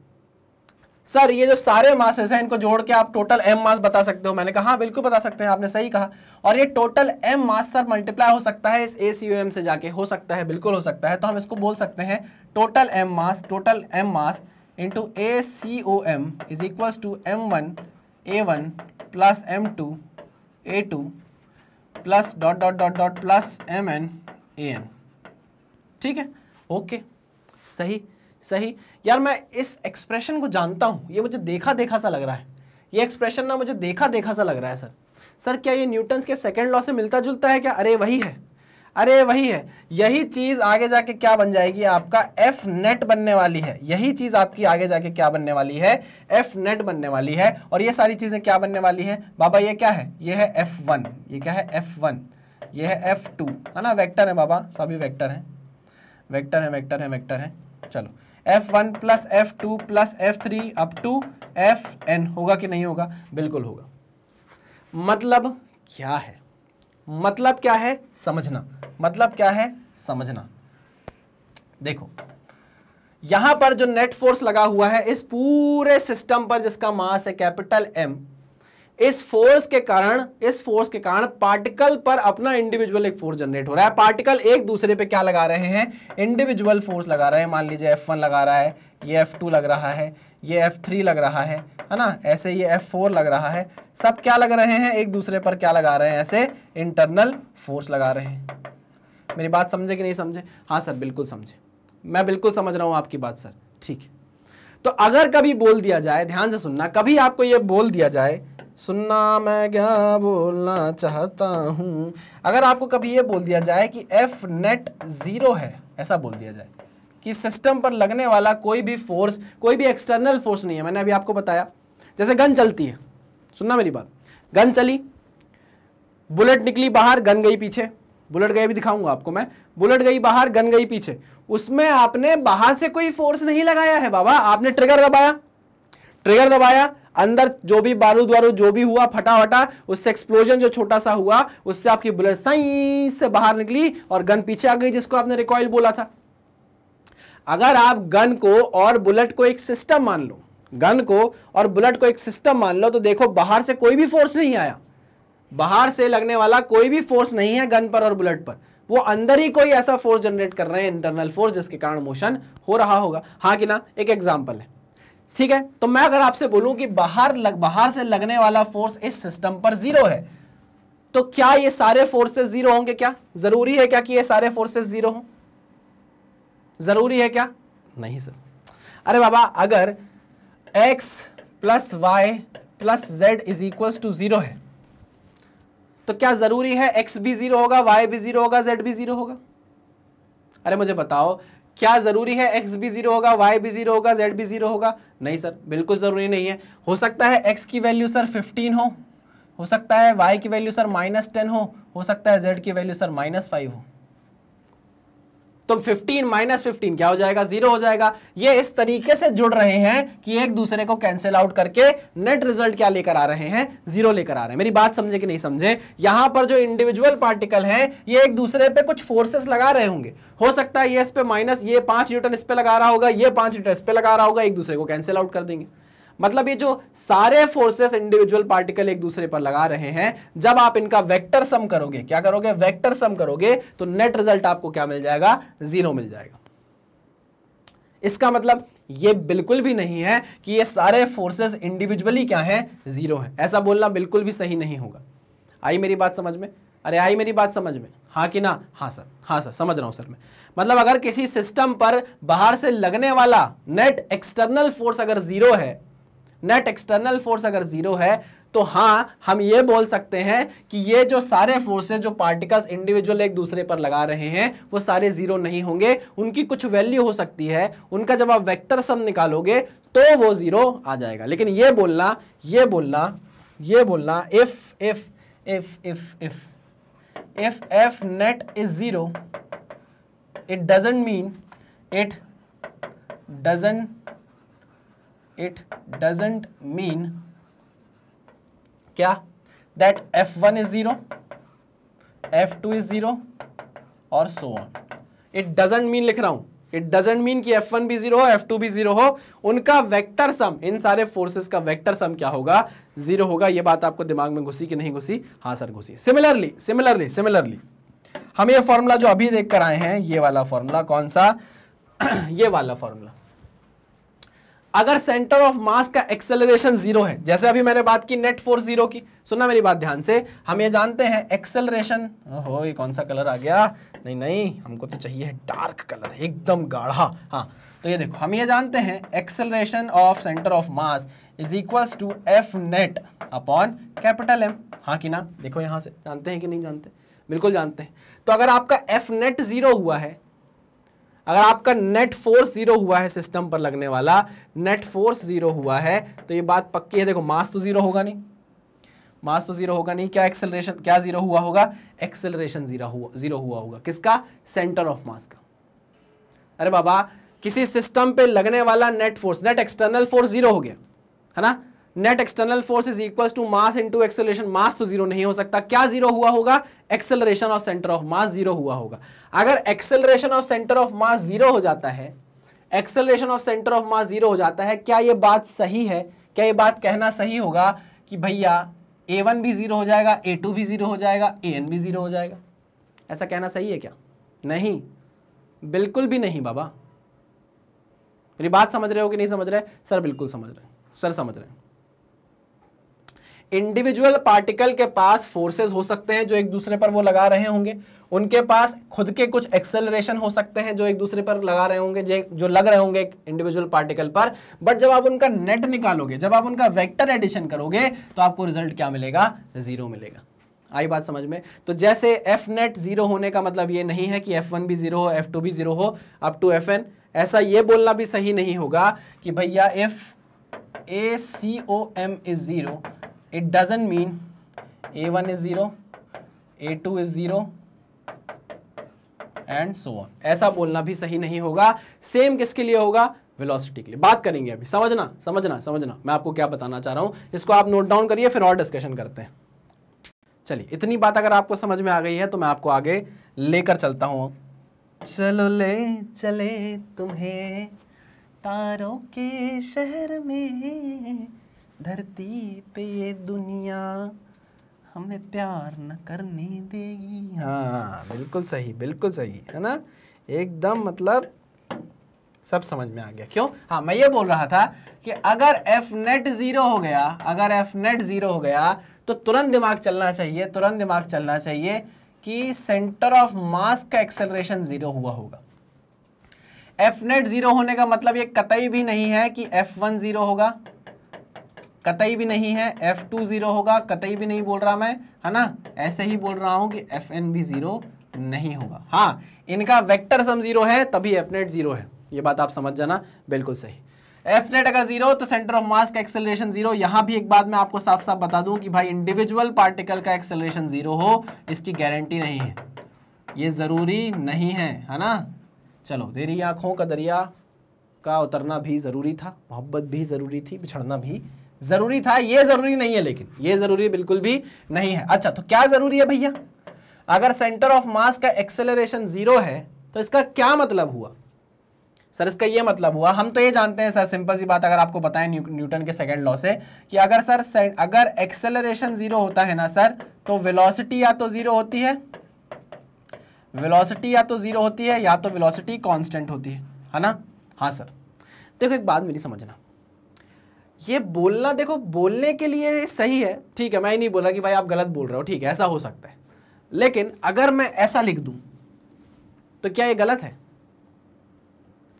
सर। ये जो सारे मासेस हैं इनको जोड़ के आप टोटल m मास बता सकते हो? मैंने कहा हाँ बिल्कुल बता सकते हैं, आपने सही कहा। और ये टोटल m मास सर मल्टीप्लाई हो सकता है इस ACOM से जाके, हो सकता है, बिल्कुल हो सकता है। तो हम इसको बोल सकते हैं total m mass into ACOM is equals to M1 A1 plus M2 A2 plus dot dot dot dot plus MN AN, ठीक है, ओके, सही। यार मैं इस एक्सप्रेशन को जानता हूं, ये मुझे देखा सा लग रहा है, ये एक्सप्रेशन ना मुझे देखा सा लग रहा है सर क्या ये न्यूटन्स के सेकंड लॉ से मिलता जुलता है क्या? अरे वही है। यही चीज आगे जाके क्या बन जाएगी, आपका एफ नेट बनने वाली है। यही चीज आपकी आगे जाके क्या बनने वाली है, एफ नेट बनने वाली है। और ये सारी चीजें क्या बनने वाली है बाबा, ये क्या है, ये है F1, ये क्या है F1, ये है F2, है ना, वेक्टर है बाबा, सभी वेक्टर है। चलो F1 plus F2 plus F3 up to Fn, होगा कि नहीं होगा? बिल्कुल होगा। मतलब क्या है समझना, देखो यहां पर जो नेट फोर्स लगा हुआ है इस पूरे सिस्टम पर जिसका मास है कैपिटल M, इस फोर्स के कारण पार्टिकल पर अपना इंडिविजुअल एक फोर्स जनरेट हो रहा है। पार्टिकल एक दूसरे पे क्या लगा रहे हैं, इंडिविजुअल फोर्स लगा रहे हैं। मान लीजिए F1 लगा रहा है, ये F2 लग रहा है, ये F3 लग रहा है ना, ऐसे ये F4 लग रहा है। सब क्या लग रहे हैं, एक दूसरे पर क्या लगा रहे हैं, ऐसे इंटरनल फोर्स लगा रहे हैं। मेरी बात समझे कि नहीं समझे? हाँ सर बिल्कुल समझे, मैं बिल्कुल समझ रहा हूं आपकी बात सर, ठीक है। तो अगर कभी बोल दिया जाए, ध्यान से सुनना, कभी आपको ये बोल दिया जाए, सुनना मैं क्या बोलना चाहता हूं, अगर आपको कभी ये बोल दिया जाए कि एफ नेट 0 है, ऐसा बोल दिया जाए कि सिस्टम पर लगने वाला कोई भी फोर्स, कोई भी एक्सटर्नल फोर्स नहीं है। मैंने अभी आपको बताया, जैसे गन चलती है, सुनना मेरी बात, गन चली, बुलेट निकली बाहर, गन गई पीछे, बुलेट गई, भी दिखाऊंगा आपको मैं, बुलेट गई बाहर, गन गई पीछे, उसमें आपने बाहर से कोई फोर्स नहीं लगाया है बाबा, आपने ट्रिगर दबाया, अंदर जो भी बारूद वारूद जो भी हुआ फटा, उससे एक्सप्लोजन जो छोटा सा हुआ, उससे आपकी बुलेट सही से बाहर निकली और गन पीछे आ गई, जिसको आपने रिकॉइल बोला था। अगर आप गन को और बुलेट को एक सिस्टम मान लो, तो देखो बाहर से कोई भी फोर्स नहीं आया, बाहर से लगने वाला कोई भी फोर्स नहीं है गन पर और बुलेट पर, वो अंदर ही कोई ऐसा फोर्स जनरेट कर रहे हैं, इंटरनल फोर्स, जिसके कारण मोशन हो रहा होगा। हाँ कि ना? एक एग्जांपल है, ठीक है। तो मैं अगर आपसे बोलूं कि बाहर से लगने वाला फोर्स इस सिस्टम पर 0 है, तो क्या ये सारे फोर्सेस 0 होंगे? क्या जरूरी है क्या कि ये सारे फोर्सेस 0 हों? जरूरी है क्या? नहीं सर। अरे बाबा, अगर x plus y plus z is equals to 0 है, तो क्या जरूरी है x भी 0 होगा, y भी 0 होगा, z भी 0 होगा? अरे मुझे बताओ, क्या जरूरी है x भी 0 होगा, y भी 0 होगा, z भी 0 होगा? नहीं सर, बिल्कुल जरूरी नहीं है। हो सकता है x की वैल्यू सर 15 हो सकता है y की वैल्यू सर -10 हो सकता है z की वैल्यू सर -5 हो। तो 15 माइनस 15 क्या हो जाएगा, 0 हो जाएगा। ये इस तरीके से जुड़ रहे हैं कि एक दूसरे को कैंसिल आउट करके नेट रिजल्ट क्या लेकर आ रहे हैं, 0 लेकर आ रहे हैं। मेरी बात समझे कि नहीं समझे? यहां पर जो इंडिविजुअल पार्टिकल हैं ये एक दूसरे पे कुछ फोर्सेस लगा रहे होंगे। हो सकता है ये इस पे माइनस, ये 5 न्यूटन इस पे लगा रहा होगा, ये 5 न्यूटन इस पे लगा रहा होगा, एक दूसरे को कैंसिल आउट कर देंगे। मतलब ये जो सारे फोर्सेस इंडिविजुअल पार्टिकल एक दूसरे पर लगा रहे हैं, जब आप इनका वेक्टर सम करोगे, क्या करोगे, वेक्टर सम करोगे, तो नेट रिजल्ट आपको क्या मिल जाएगा, 0 मिल जाएगा। इसका मतलब ये बिल्कुल भी नहीं है कि ये सारे फोर्सेस इंडिविजुअली क्या है, 0 है। ऐसा बोलना बिल्कुल भी सही नहीं होगा। आई मेरी बात समझ में? अरे आई मेरी बात समझ में? हाँ कि ना? हाँ सर, हाँ सर, समझ रहा हूं सर मैं। मतलब अगर किसी सिस्टम पर बाहर से लगने वाला नेट एक्सटर्नल फोर्स अगर 0 है, नेट एक्सटर्नल फोर्स अगर 0 है, तो हां हम ये बोल सकते हैं कि ये जो सारे फोर्सेस जो पार्टिकल्स इंडिविजुअल एक दूसरे पर लगा रहे हैं वो सारे 0 नहीं होंगे, उनकी कुछ वैल्यू हो सकती है, उनका जब आप वेक्टर सम निकालोगे तो वो 0 आ जाएगा। लेकिन ये बोलना if f net is 0, it doesn't mean क्या, that f1 is 0, f2 is 0 और so on। it doesn't mean लिख रहा हूं, it doesn't mean कि f1 भी 0 हो, f2 भी 0 हो, उनका वेक्टर सम, इन सारे फोर्सेस का वेक्टर सम क्या होगा, 0 होगा। ये बात आपको दिमाग में घुसी कि नहीं घुसी? हाँ सर घुसी। सिमिलरली हम ये फॉर्मूला जो अभी देख कर आए हैं, ये वाला फॉर्मूला, कौन सा ये वाला फॉर्मूला, अगर सेंटर ऑफ मास का एक्सेलरेशन 0 है, जैसे अभी मैंने बात की नेट फोर्स 0 की, सुनना मेरी बात ध्यान से, हम ये जानते हैं एक्सेलरेशन, ओहो ये कौन सा कलर आ गया, नहीं हमको तो चाहिए डार्क कलर, एकदम गाढ़ा। हाँ तो ये देखो, हम ये जानते हैं acceleration of centre of mass is equals to F net upon capital M. हाँ कि ना? देखो यहां से जानते हैं कि नहीं जानते? बिल्कुल जानते हैं। तो अगर आपका एफ नेट 0 हुआ है, अगर आपका नेट फोर्स 0 हुआ है, सिस्टम पर लगने वाला नेट फोर्स 0 हुआ है, तो ये बात पक्की है। देखो मास तो 0 होगा नहीं, मास तो 0 होगा नहीं, क्या एक्सेलरेशन, क्या 0 हुआ होगा, एक्सेलरेशन 0 हुआ होगा। किसका? सेंटर ऑफ मास का। अरे बाबा किसी सिस्टम पे लगने वाला net force, net external force 0 हो गया है ना, net external force is equal to mass into acceleration. Mass तो 0 नहीं हो सकता, क्या 0 हुआ होगा, acceleration of centre of mass 0 हुआ होगा। अगर acceleration of centre of mass 0 हो जाता है, acceleration of centre of mass 0 हो जाता है, क्या ये बात सही है, क्या ये बात कहना सही होगा कि भैया a1 भी 0 हो जाएगा, a2 भी 0 हो जाएगा, an भी 0 हो जाएगा? ऐसा कहना सही है क्या? नहीं, बिल्कुल भी नहीं बाबा। मेरी बात समझ रहे हो कि नहीं समझ रहे? सर बिल्कुल समझ रहे हैं, सर समझ रहे हैं। इंडिविजुअल पार्टिकल के पास फोर्सेस हो सकते हैं जो एक दूसरे पर वो लगा रहे होंगे, उनके पास खुद के कुछ एक्सेलरेशन हो सकते हैं जो एक दूसरे पर लगा रहे होंगे, जो लग रहे होंगे एक इंडिविजुअल पार्टिकल पर। बट जब आप उनका नेट निकालोगे, जब आप उनका वेक्टर एडिशन करोगे, तो आपको रिजल्ट क्या मिलेगा, 0 मिलेगा। आई बात समझ में? तो जैसे एफ नेट 0 होने का मतलब ये नहीं है कि f1 भी 0 हो, f2 भी 0 हो अप टू fn। ऐसा ये बोलना भी सही नहीं होगा कि भैया if ACOM is 0, it doesn't mean A1 is 0, A2 is 0 and so on। ऐसा बोलना भी सही नहीं होगा। सेम किसके लिए होगा, वेलोसिटी के लिए। बात करेंगे अभी, समझना मैं आपको क्या बताना चाह रहा हूं, इसको आप नोट डाउन करिए, फिर और डिस्कशन करते हैं। चलिए इतनी बात अगर आपको समझ में आ गई है तो मैं आपको आगे लेकर चलता हूं। चलो ले चले तुम्हें तारों के शहर में, धरती पे ये दुनिया हमें प्यार न करने देगी। हाँ बिल्कुल सही है ना, एकदम मतलब सब समझ में आ गया। क्यों? हाँ मैं ये बोल रहा था कि अगर एफ नेट 0 हो गया, अगर एफ नेट 0 हो गया तो तुरंत दिमाग चलना चाहिए कि सेंटर ऑफ मास का एक्सेलरेशन 0 हुआ होगा। एफ नेट 0 होने का मतलब ये कतई भी नहीं है कि f1 0 होगा, कतई भी नहीं है f2 0 होगा, कतई भी नहीं बोल रहा मैं, है ना। ऐसे ही बोल रहा हूं कि fn भी 0 नहीं होगा। हाँ इनका वेक्टर सम 0 है तभी f नेट 0 है, ये बात आप समझ जाना, बिल्कुल सही। एफ नेट अगर 0 तो सेंटर ऑफ मास का एक्सेलरेशन 0। यहां भी एक बात मैं आपको साफ साफ बता दूं कि भाई इंडिविजुअल पार्टिकल का एक्सेलरेशन 0 हो इसकी गारंटी नहीं है, ये जरूरी नहीं है, है ना, चलो तेरी आंखों का दरिया का उतरना भी ज़रूरी था, मोहब्बत भी ज़रूरी थी, बिछड़ना भी ज़रूरी था। ये ज़रूरी नहीं है, लेकिन ये ज़रूरी बिल्कुल भी नहीं है। अच्छा, तो क्या ज़रूरी है भैया? अगर सेंटर ऑफ मास का एक्सेलरेशन 0 है तो इसका क्या मतलब हुआ? सर इसका ये मतलब हुआ, हम तो ये जानते हैं सर, सिंपल सी बात, अगर आपको बताएं न्यूटन के सेकंड लॉ से, कि अगर एक्सेलरेशन 0 होता है ना सर, तो वेलोसिटी या तो 0 होती है, वेलोसिटी या तो 0 होती है, या तो वेलोसिटी कांस्टेंट होती है ना? हाँ सर। देखो एक बात मेरी समझना, ये बोलना देखो बोलने के लिए सही है, ठीक है, मैं ही नहीं बोला कि भाई आप गलत बोल रहे हो, ठीक है, ऐसा हो सकता है, लेकिन अगर मैं ऐसा लिख दूं तो क्या ये गलत है?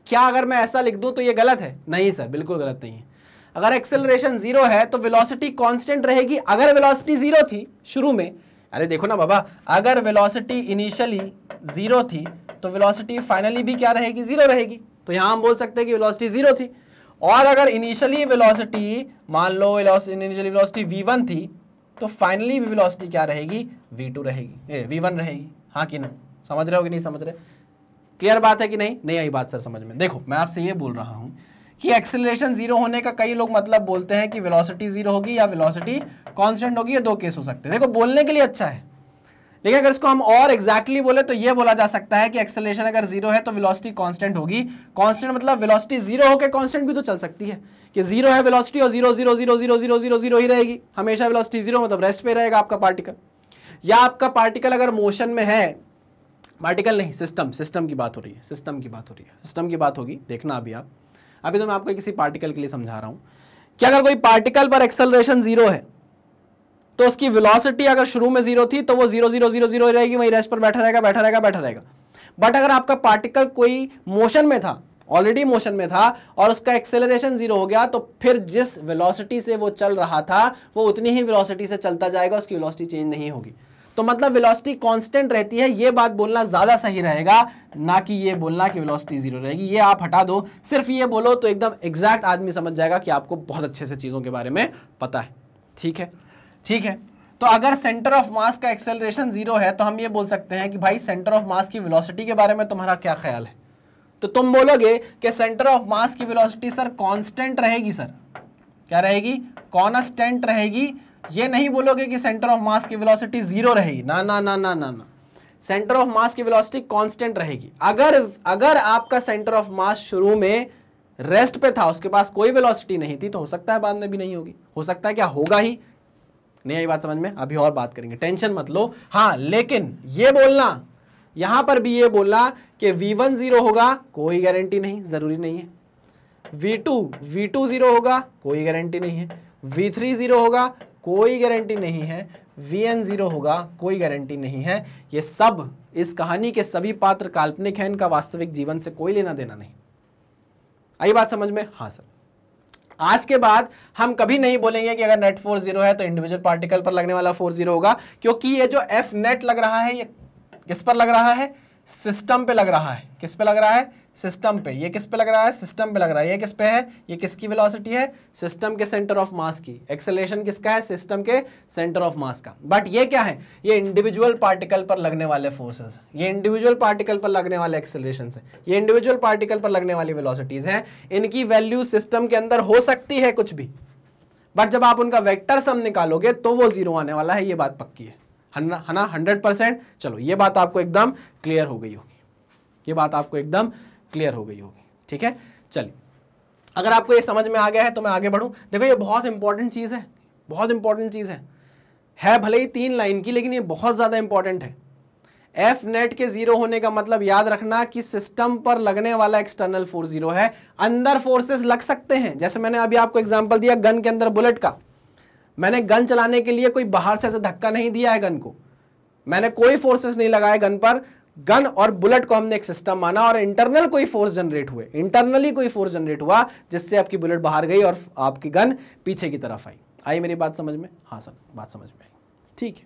क्या अगर मैं ऐसा लिख दूं तो ये गलत है? नहीं सर, बिल्कुल गलत नहीं है। अगर एक्सेलरेशन 0 है तो वेलोसिटी कांस्टेंट रहेगी। अगर वेलोसिटी 0 थी शुरू में, अरे देखो ना बाबा, अगर वेलोसिटी इनिशियली 0 थी तो वेलोसिटी फाइनली भी क्या रहेगी? 0 रहेगी। तो यहां हम बोल सकते हैं कि वेलोसिटी 0 थी। और अगर इनिशियली वेलोसिटी, मान लो इनिशियली वेलोसिटी v1 थी, तो फाइनली भी वेलोसिटी क्या रहेगी? v2 रहेगी, v1 रहेगी। हाँ कि ना? समझ रहे हो कि नहीं समझ रहे? क्लियर बात है कि नहीं? नहीं आई बात सर समझ में? देखो मैं आपसे ये बोल रहा हूं कि एक्सेलरेशन 0 होने का कई लोग मतलब बोलते हैं कि वेलोसिटी 0 होगी या वेलोसिटी कांस्टेंट होगी, ये दो केस हो सकते हैं। देखो बोलने के लिए अच्छा है, लेकिन अगर इसको हम और एग्जैक्टली बोले तो ये बोला जा सकता है कि एक्सेलरेशन अगर 0 है तो वेलोसिटी कांस्टेंट होगी। कांस्टेंट मतलब वेलोसिटी 0 होकर कांस्टेंट भी तो चल सकती है, कि 0 है वेलोसिटी और 0 0 0 0 0 0 0 ही रहेगी हमेशा। वेलोसिटी 0 मतलब रेस्ट पे रहेगा आपका पार्टिकल। या आपका पार्टिकल अगर मोशन में है, पार्टिकल नहीं, सिस्टम की बात हो रही है, सिस्टम की बात होगी, देखना अभी तो मैं आपको किसी पार्टिकल के लिए समझा रहा हूं कि अगर कोई पार्टिकल पर एक्सेलरेशन 0 है तो उसकी वेलोसिटी अगर शुरू में 0 थी तो वो 0 0 0 0 रहेगी, वहीं रेस्ट पर बैठा रहेगा। बट अगर आपका पार्टिकल कोई मोशन में था, ऑलरेडी मोशन में था, और उसका एक्सेलरेशन 0 हो गया, तो फिर जिस वेलोसिटी से वो चल रहा था वो उतनी ही वेलोसिटी से चलता जाएगा, उसकी वेलोसिटी चेंज नहीं होगी। तो मतलब वेलोसिटी कांस्टेंट रहती है, ये बात बोलना ज्यादा सही रहेगा, ना कि ये बोलना कि वेलोसिटी 0 रहेगी। ये आप हटा दो, सिर्फ ये बोलो तो एकदम एग्जैक्ट आदमी समझ जाएगा कि आपको बहुत अच्छे से चीजों के बारे में पता है। ठीक है। तो अगर सेंटर ऑफ मास का एक्सेलरेशन 0 है तो हम ये बोल सकते हैं कि भाई सेंटर ऑफ मास की वेलोसिटी के बारे में तुम्हारा क्या ख्याल है? तो तुम बोलोगे कि सेंटर ऑफ मास की वेलोसिटी सर कांस्टेंट रहेगी। सर क्या रहेगी? कांस्टेंट रहेगी। ये नहीं बोलोगे कि सेंटर ऑफ मास की वेलोसिटी 0 रहेगी, ना ना ना ना ना ना, सेंटर ऑफ मास की वेलोसिटी कांस्टेंट रहेगी। अगर आपका सेंटर ऑफ मास शुरू में रेस्ट पे था, उसके पास कोई वेलोसिटी नहीं थी, तो हो सकता है बाद में भी नहीं होगी, हो सकता है क्या होगा ही नहीं। आई बात समझ में? अभी और बात करेंगे, टेंशन मत लो। हाँ, लेकिन ये बोलना, यहां पर भी ये बोलना कि v1 0 होगा, कोई गारंटी नहीं, जरूरी नहीं है। v2 0 होगा, कोई गारंटी नहीं है। v3 0 होगा, कोई गारंटी नहीं है। vn 0 होगा, कोई गारंटी नहीं है। ये सब, इस कहानी के सभी पात्र काल्पनिक हैं, इनका वास्तविक जीवन से कोई लेना देना नहीं। आई बात समझ में? हाँ सर। आज के बाद हम कभी नहीं बोलेंगे कि अगर नेट फोर्स 0 है तो इंडिविजुअल पार्टिकल पर लगने वाला फोर्स 0 होगा, क्योंकि ये जो एफ नेट लग रहा है, ये किस पर लग रहा है? सिस्टम पे लग रहा है। किस पे लग रहा है? सिस्टम पे। ये किस पे लग रहा है? सिस्टम पे लग रहा है। ये किस पे है? ये किसकी वेलोसिटी है? सिस्टम के सेंटर ऑफ मास की। एक्सेलरेशन किसका है? सिस्टम के सेंटर ऑफ मास का। बट ये क्या है? ये इंडिविजुअल पार्टिकल पर लगने वाले फोर्सेस, ये इंडिविजुअल पार्टिकल पर लगने वाले एक्सेलरेशन है, ये इंडिविजुअल पार्टिकल पर लगने वाली वेलोसिटीज हैं। इनकी वैल्यू सिस्टम के अंदर हो सकती है कुछ भी, बट जब आप उनका वेक्टर सम निकालोगे तो वो 0 आने वाला है। ये बात पक्की है ना? 100%। चलो, ये बात आपको एकदम क्लियर हो गई होगी, ये बात आपको एकदम क्लियर हो गई होगी। ठीक है, चलिए, अगर आपको ये समझ में आ गया है तो मैं आगे बढ़ूं। देखो, ये बहुत इंपॉर्टेंट चीज है, बहुत इंपॉर्टेंट चीज है भले ही 3 लाइन की, लेकिन ये बहुत ज्यादा इंपॉर्टेंट है। एफ नेट के 0 होने का मतलब याद रखना कि सिस्टम पर लगने वाला एक्सटर्नल फोर्स 0 है। अंदर फोर्सेस लग सकते हैं, जैसे मैंने अभी आपको एग्जांपल दिया गन के अंदर बुलेट का। मैंने गन चलाने के लिए कोई बाहर से ऐसे धक्का नहीं दिया है गन को, मैंने कोई फोर्सेस नहीं लगाए गन पर। गन और बुलेट को हमने एक सिस्टम माना और इंटरनल कोई फोर्स जनरेट हुए, इंटरनली कोई फोर्स जनरेट हुआ जिससे आपकी बुलेट बाहर गई और आपकी गन पीछे की तरफ आई मेरी बात समझ में? हाँ सर, बात समझ में आई। ठीक है,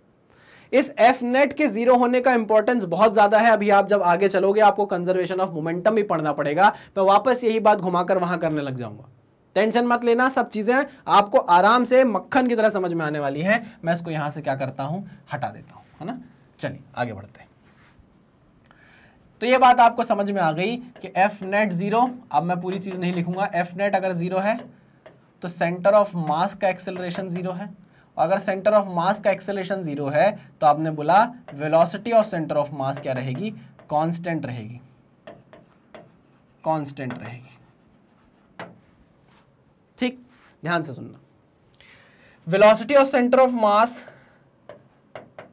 इस एफ नेट के 0 होने का इंपॉर्टेंस बहुत ज्यादा है। अभी आप जब आगे चलोगे आपको कंजर्वेशन ऑफ मोमेंटम भी पढ़ना पड़ेगा। मैं वापस यही बात घुमाकर वहां करने लग जाऊंगा, टेंशन मत लेना, सब चीजें आपको आराम से मक्खन की तरह समझ में आने वाली हैं। मैं इसको यहां से क्या करता हूं, हटा देता हूं, है ना? चलिए आगे बढ़ते हैं। तो ये बात आपको समझ में आ गई कि एफ नेट जीरो, अब मैं पूरी चीज नहीं लिखूंगा, एफ नेट अगर जीरो है तो सेंटर ऑफ मास का एक्सेलरेशन जीरो है, और अगर सेंटर ऑफ मास का एक्सेलरेशन जीरो है तो आपने बोला वेलोसिटी ऑफ सेंटर ऑफ मास क्या रहेगी, कांस्टेंट रहेगी, कांस्टेंट रहेगी। ठीक, ध्यान से सुनना, velocity of centre of mass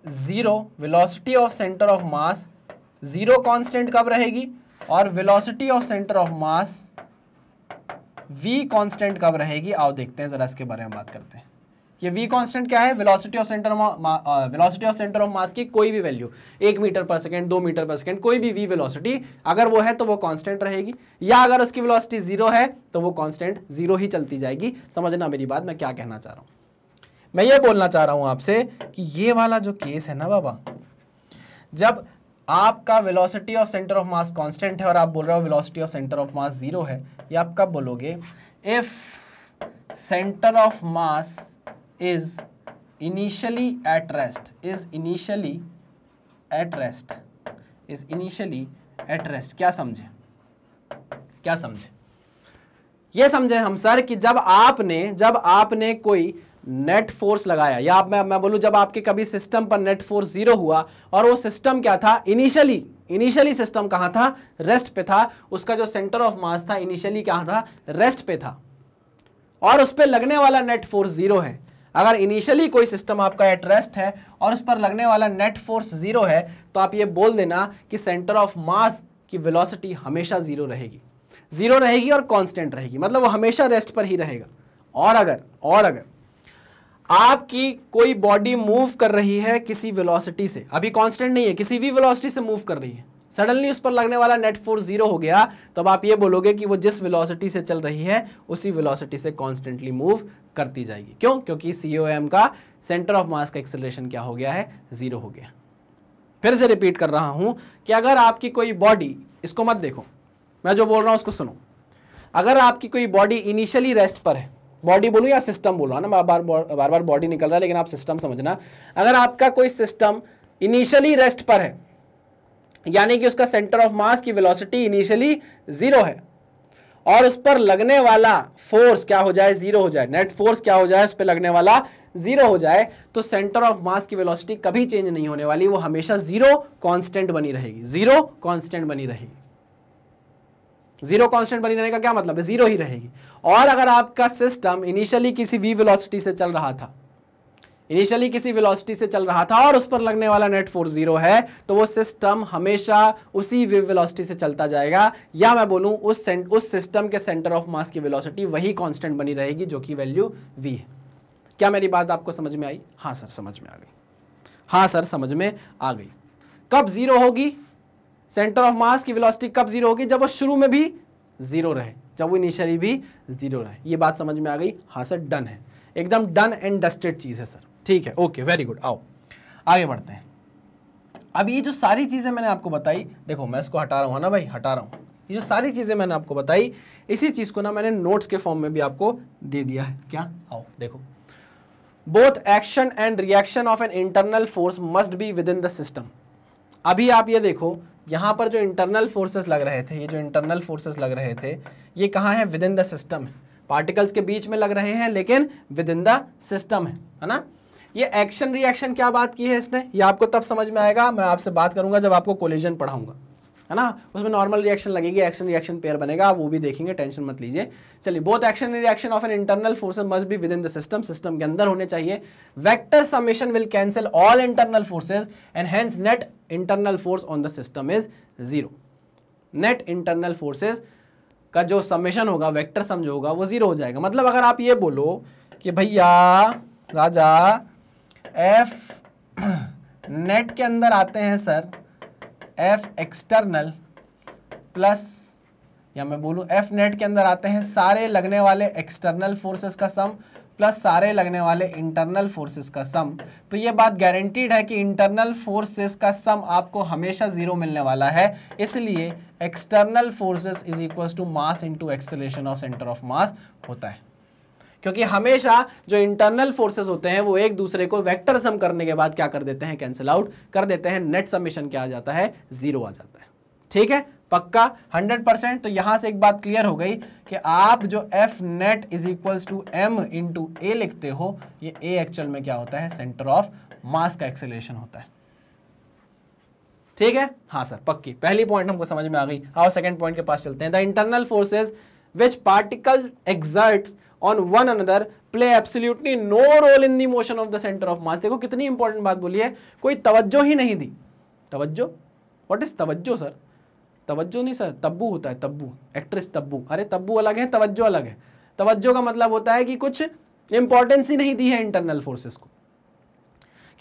zero, velocity of centre of mass zero constant कब रहेगी, और velocity of centre of mass v constant कब रहेगी। आओ देखते हैं जरा, इसके बारे में बात करते हैं। ये v कांस्टेंट क्या है, वेलोसिटी ऑफ सेंटर ऑफ मास की कोई भी वैल्यू, 1 मीटर पर सेकंड, 2 मीटर पर सेकंड, कोई भी v वेलोसिटी अगर वो है तो वो कांस्टेंट रहेगी, या अगर उसकी वेलोसिटी जीरो है तो वो कांस्टेंट जीरो ही चलती जाएगी। समझना मेरी बात, मैं क्या कहना चाह रहा हूं। मैं ये बोलना चाह रहा हूं आपसे कि ये वाला जो केस है ना बाबा, जब आपका velocity of centre of mass constant है और आप बोल रहे हो velocity of centre of mass zero है, ये आप कब बोलोगे, if centre of mass is initially at rest, is initially at rest, is initially at rest. क्या समझे, क्या समझे, ये समझे हम सर कि जब आपने कोई नेट फोर्स लगाया, या आप मैं बोलूं जब आपके कभी सिस्टम पर नेट फोर्स जीरो हुआ और वो सिस्टम क्या था, इनिशियली सिस्टम कहां था, रेस्ट पे था, उसका जो सेंटर ऑफ मास था इनिशियली कहां था, रेस्ट पे था, और उस पर लगने वाला नेट फोर्स जीरो है। अगर इनिशियली कोई सिस्टम आपका एट रेस्ट है और उस पर लगने वाला नेट फोर्स जीरो है तो आप ये बोल देना कि सेंटर ऑफ मास की वेलोसिटी हमेशा जीरो रहेगी और कांस्टेंट रहेगी, मतलब वो हमेशा रेस्ट पर ही रहेगा। और अगर आपकी कोई बॉडी मूव कर रही है किसी वेलोसिटी से, अभी कांस्टेंट नहीं है, किसी भी वेलोसिटी से मूव कर रही है, सडनली उस पर लगने वाला नेट फोर्स जीरो हो गया, तब आप ये बोलोगे कि वो जिस वेलोसिटी से चल रही है उसी वेलोसिटी से कांस्टेंटली मूव करती जाएगी। क्यों, क्योंकि COM का सेंटर ऑफ मास का एक्सेलरेशन क्या हो गया है, जीरो हो गया। फिर से रिपीट कर रहा हूं कि अगर आपकी कोई बॉडी, इसको मत देखो, मैं जो बोल रहा हूं उसको सुनो, अगर आपकी कोई बॉडी इनिशियली रेस्ट पर है, बॉडी बोलूं या सिस्टम बोलूं ना, बार बार बॉडी निकल रहा है लेकिन आप सिस्टम समझना, अगर आपका कोई सिस्टम इनिशियली रेस्ट पर है, यानी कि उसका सेंटर ऑफ मास की वेलोसिटी इनिशियली जीरो है और उस पर लगने वाला फोर्स क्या हो जाए, जीरो हो जाए, नेट फोर्स क्या हो जाए, उस पर लगने वाला जीरो हो जाए, तो सेंटर ऑफ मास की वेलोसिटी कभी चेंज नहीं होने वाली, वो हमेशा जीरो कांस्टेंट बनी रहेगी, जीरो कांस्टेंट बनी रहेगी। जीरो कांस्टेंट बनी रहने का क्या मतलब है, जीरो ही रहेगी। और अगर आपका सिस्टम इनिशियली किसी v वेलोसिटी से चल रहा था, इनिशियली किसी वेलोसिटी से चल रहा था और उस पर लगने वाला नेट फोर्स जीरो है, तो वो सिस्टम हमेशा उसी वेलोसिटी से चलता जाएगा, या मैं बोलूं उस सिस्टम के सेंटर ऑफ मास की वेलोसिटी वही कांस्टेंट बनी रहेगी जो कि वैल्यू v है। क्या मेरी बात आपको समझ में आई? हाँ सर समझ में आ गई, हाँ सर समझ में आ गई। कब जीरो होगी सेंटर ऑफ मास की वेलोसिटी, कब जीरो होगी, जब वो शुरू में भी जीरो रहे, जब वो इनिशियली भी जीरो रहे। ये बात समझ में आ गई? हाँ सर डन है, एकदम डन एंड डस्टेड चीज है सर। ठीक है, ओके, वेरी गुड। आओ आगे बढ़ते हैं। अब ये जो सारी चीजें मैंने आपको बताई, देखो मैं इसको हटा रहा हूँ ना भाई, हटा रहा हूँ, ये जो सारी चीजें मैंने आपको बताई, इसी चीज को ना मैंने नोट्स के फॉर्म में भी आपको दे दिया है। क्या? आओ देखो, both action and reaction of an internal force must be with in the system. अभी आप ये देखो, यहाँ पर जो इंटरनल फोर्सेस लग रहे थे, ये जो इंटरनल फोर्सेस लग रहे थे, ये कहाँ है? विद इन द सिस्टम है। पार्टिकल्स के बीच में लग रहे हैं लेकिन विद इन द सिस्टम है ना। ये एक्शन रिएक्शन क्या बात की है इसने, ये आपको तब समझ में आएगा, मैं आपसे बात करूंगा जब आपको कोलिजन पढ़ाऊंगा, है ना। उसमें नॉर्मल रिएक्शन लगेगी, एक्शन रिएक्शन पेयर बनेगा, वो भी देखेंगे, टेंशन मत लीजिए। चलिए, both action and reaction of an internal forces must be with in the system, system के अंदर होने चाहिए। Vector summation will cancel all internal forces and hence net internal force on the system is zero. Net internal forces का जो summation होगा, vector sum जो होगा, वो जीरो हो जाएगा। मतलब अगर आप ये बोलो कि भैया राजा एफ नेट के अंदर आते हैं सर एफ एक्सटर्नल प्लस, या मैं बोलूं एफ नेट के अंदर आते हैं सारे लगने वाले एक्सटर्नल फोर्सेस का सम प्लस सारे लगने वाले इंटरनल फोर्सेस का सम, तो ये बात गारंटीड है कि इंटरनल फोर्सेस का सम आपको हमेशा जीरो मिलने वाला है। इसलिए external forces is equal to mass into acceleration of centre of mass होता है, क्योंकि हमेशा जो इंटरनल फोर्सेस होते हैं वो एक दूसरे को वेक्टर सम करने के बाद क्या कर देते हैं? कैंसिल आउट कर देते हैं। नेट समेशन क्या आ जाता है? जीरो आ जाता है। ठीक है, पक्का 100%। तो यहां से एक बात क्लियर हो गई कि आप जो F net is equals to M into A लिखते हो, ये ए एक्चुअल में क्या होता है, सेंटर ऑफ मास का एक्सेलरेशन होता है। ठीक है, हाँ सर पक्की, पहली पॉइंट हमको समझ में आ गई। आओ सेकंड पॉइंट के पास चलते हैं। The internal forces which particle exerts on one another play absolutely no role in the motion of the centre of mass. देखो कितनी इंपॉर्टेंट बात बोली है, कोई तवज्जो ही नहीं दी। तवज्जो, व्हाट इज तवज्जो सर? तवज्जो नहीं सर, तब्बू होता है, तब्बू, एक्ट्रेस तब्बू। अरे तब्बू अलग है, तवज्जो अलग है। तवज्जो का मतलब होता है कि कुछ इंपॉर्टेंस ही नहीं दी है इंटरनल फोर्सेस को,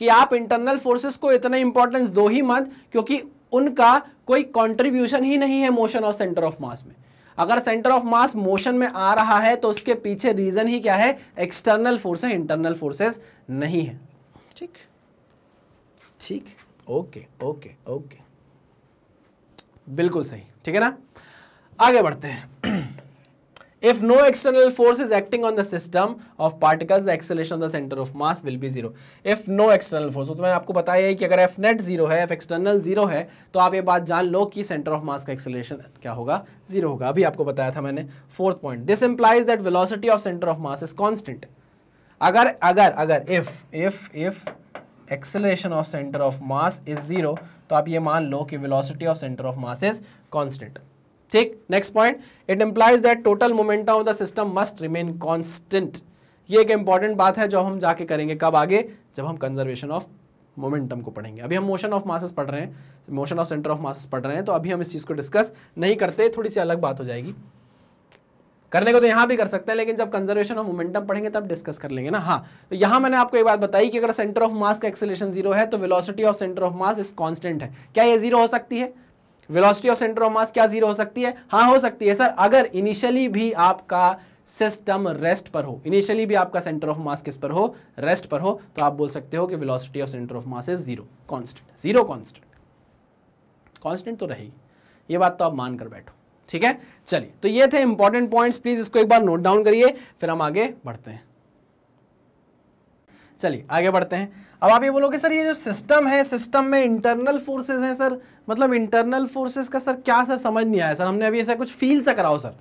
कि आप इंटरनल फोर्सेस को इतना इंपॉर्टेंस दो ही मत, क्योंकि उनका कोई कंट्रीब्यूशन ही नहीं है मोशन ऑफ सेंटर ऑफ मास में। अगर सेंटर ऑफ मास मोशन में आ रहा है तो उसके पीछे रीजन ही क्या है, एक्सटर्नल फोर्स है, इंटरनल फोर्सेस नहीं है। ठीक ठीक, ओके ओके ओके, बिल्कुल सही, ठीक है ना। आगे बढ़ते हैं। If no external force is acting on the system of particles, the acceleration of the center of mass will be zero. If no external force, तो मैंने आपको बताया है कि अगर F net 0 है, F external 0 है, तो आप ये बात जान लो कि center of mass का acceleration क्या होगा, 0 होगा। अभी आपको बताया था मैंने। Fourth point, this implies that velocity of center of mass is constant. अगर if acceleration of center of mass is 0, तो आप ये मान लो कि velocity of center of mass is constant। ठीक, next point, it implies that total momentum of the system must remain constant. ये एक important बात है जो हम जाके करेंगे कब, आगे, जब हम कंजर्वेशन ऑफ मोमेंटम को पढ़ेंगे। अभी हम मोशन ऑफ मासेस पढ़ रहे हैं, motion of centre of masses पढ़ रहे हैं, तो अभी हम इस चीज को डिस्कस नहीं करते, थोड़ी सी अलग बात हो जाएगी। करने को तो यहां भी कर सकते हैं, लेकिन जब कंजर्वेशन ऑफ मोमेंटम पढ़ेंगे तब डिस्कस कर लेंगे ना। हाँ, तो यहां मैंने आपको एक बात बताई कि अगर सेंटर ऑफ मास का एक्सेलरेशन 0 है तो velocity of centre of mass is constant है। क्या ये 0 हो सकती है? वेलोसिटी ऑफ सेंटर ऑफ मास क्या 0 हो सकती है? हाँ हो सकती है सर, अगर इनिशियली भी आपका सिस्टम रेस्ट पर हो, इनिशियली भी आपका सेंटर ऑफ मास किस पर हो, रेस्ट पर हो, तो आप बोल सकते हो कि velocity of centre of mass is 0 constant. 0 constant तो रहेगी, ये बात तो आप मान कर बैठो। ठीक है, चलिए, तो ये थे इंपॉर्टेंट पॉइंट्स, प्लीज इसको एक बार नोट डाउन करिए, फिर हम आगे बढ़ते हैं। चलिए आगे बढ़ते हैं। अब आप ये बोलोगे सर ये जो सिस्टम है, सिस्टम में इंटरनल फोर्सेस हैं सर, मतलब इंटरनल फोर्सेस का सर क्या सर समझ नहीं आया सर, हमने अभी ऐसा कुछ फील सा कराओ सर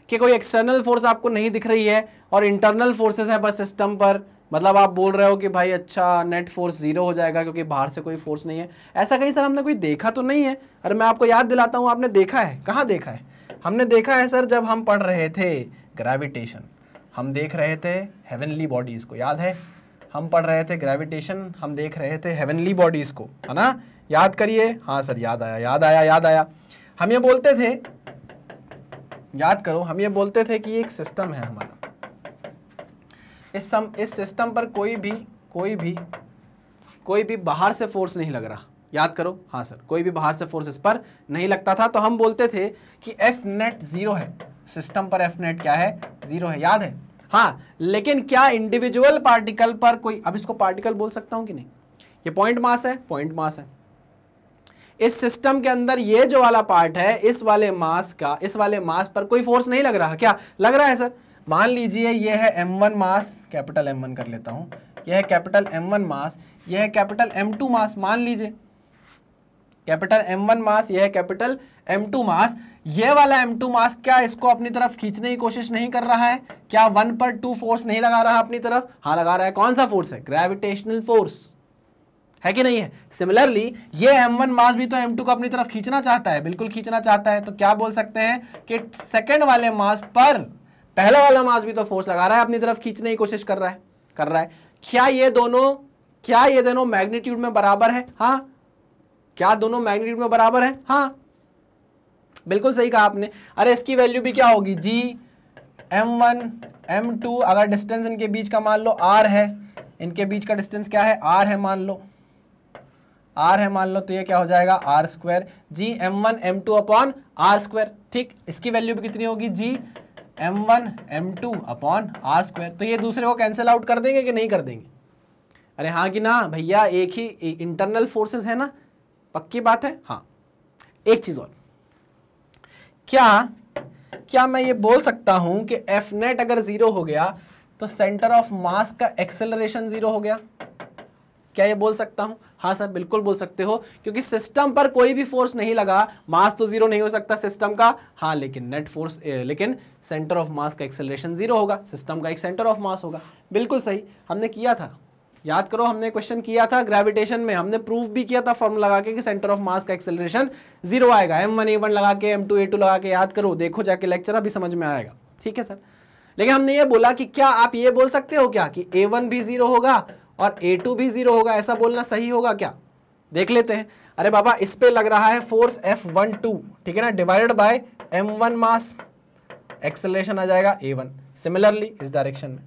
कि कोई एक्सटर्नल फोर्स आपको नहीं दिख रही है और इंटरनल फोर्सेस है बस सिस्टम पर, मतलब आप बोल रहे हो कि भाई अच्छा नेट फोर्स 0 हो जाएगा क्योंकि बाहर से कोई फोर्स नहीं है। ऐसा कहीं सर हमने कोई देखा तो नहीं है। अरे मैं आपको याद दिलाता हूँ, आपने देखा है, कहाँ देखा है? हमने देखा है सर जब हम पढ़ रहे थे ग्रेविटेशन, हम देख रहे थे हेवनली बॉडीज को, याद है? हम पढ़ रहे थे ग्रेविटेशन, हम देख रहे थे हेवनली बॉडीज को, है ना? याद करिए। हाँ सर याद आया, याद आया, याद आया। हम ये बोलते थे, याद करो, हम ये बोलते थे कि एक सिस्टम है हमारा, इस सिस्टम पर कोई भी बाहर से फोर्स नहीं लग रहा। याद करो, हाँ सर, कोई भी बाहर से फोर्स इस पर नहीं लगता था, तो हम बोलते थे कि एफ नेट 0 है, सिस्टम पर एफ नेट क्या है, 0 है, याद है? हाँ, लेकिन क्या इंडिविजुअल पार्टिकल पर कोई, अब इसको पार्टिकल बोल सकता हूं कि नहीं? ये पॉइंट मास है, पॉइंट मास है। इस सिस्टम के अंदर ये जो वाला पार्ट है, इस वाले मास पर कोई फोर्स नहीं लग रहा। क्या लग रहा है सर? मान लीजिए ये है m1 मास, कैपिटल M1 कर लेता हूं, यह है कैपिटल M1 मास, यह है कैपिटल M2 मास, मान लीजिए कैपिटल M1 मास, यह है कैपिटल M2 मास। ये वाला M2 मास क्या इसको अपनी तरफ खींचने की कोशिश नहीं कर रहा है? क्या 1 पर 2 फोर्स नहीं लगा रहा अपनी तरफ? हाँ लगा रहा है। कौन सा फोर्स है? ग्रेविटेशनल फोर्स, है कि नहीं है? सिमिलरली ये M1 मास भी तो M2 को अपनी तरफ खींचना चाहता है, बिल्कुल खींचना चाहता है। तो क्या बोल सकते हैं कि सेकेंड वाले मास पर पहला वाला मास भी तो फोर्स लगा रहा है, अपनी तरफ खींचने की कोशिश कर रहा है। क्या ये दोनों मैग्नीट्यूड में बराबर है? हाँ। क्या दोनों मैग्नीट्यूड में बराबर है? हाँ, बिल्कुल सही कहा आपने। अरे इसकी वैल्यू भी क्या होगी? जी M1 M2, अगर डिस्टेंस इनके बीच का मान लो r है, इनके बीच का डिस्टेंस क्या है? r है मान लो, तो ये क्या हो जाएगा? r स्क्वायर, जी M1 M2 upon r square. ठीक, इसकी वैल्यू भी कितनी होगी? जी M1 M2 upon r square. तो ये दूसरे को कैंसिल आउट कर देंगे कि नहीं कर देंगे? अरे हाँ कि ना भैया, एक ही इंटरनल फोर्सेस है ना, पक्की बात है। हाँ, एक चीज और, क्या मैं ये बोल सकता हूं कि एफ नेट अगर 0 हो गया तो सेंटर ऑफ मास का एक्सेलरेशन 0 हो गया? क्या ये बोल सकता हूं? हाँ सर बिल्कुल बोल सकते हो, क्योंकि सिस्टम पर कोई भी फोर्स नहीं लगा, मास तो जीरो नहीं हो सकता सिस्टम का। हाँ लेकिन नेट फोर्स लेकिन सेंटर ऑफ मास का एक्सेलरेशन जीरो होगा, सिस्टम का एक सेंटर ऑफ मास होगा। बिल्कुल सही, हमने किया था, याद करो हमने क्वेश्चन किया था ग्रेविटेशन में, हमने प्रूफ भी किया था फॉर्मूला लगा के कि सेंटर ऑफ मास का एक्सेलरेशन जीरो आएगा। m1 लगा के m2 a2 लगा के याद करो, देखो जाके लेक्चर, अभी समझ में आएगा। ठीक है सर, लेकिन हमने ये बोला कि क्या आप ये बोल सकते हो क्या कि a1 भी जीरो होगा और a2 भी जीरो होगा, ऐसा बोलना सही होगा क्या? देख लेते हैं। अरे बाबा इस पे लग रहा है फोर्स F12, ठीक है ना, divided by m1 mass, acceleration आ जाएगा a1। सिमिलरली इस डायरेक्शन में,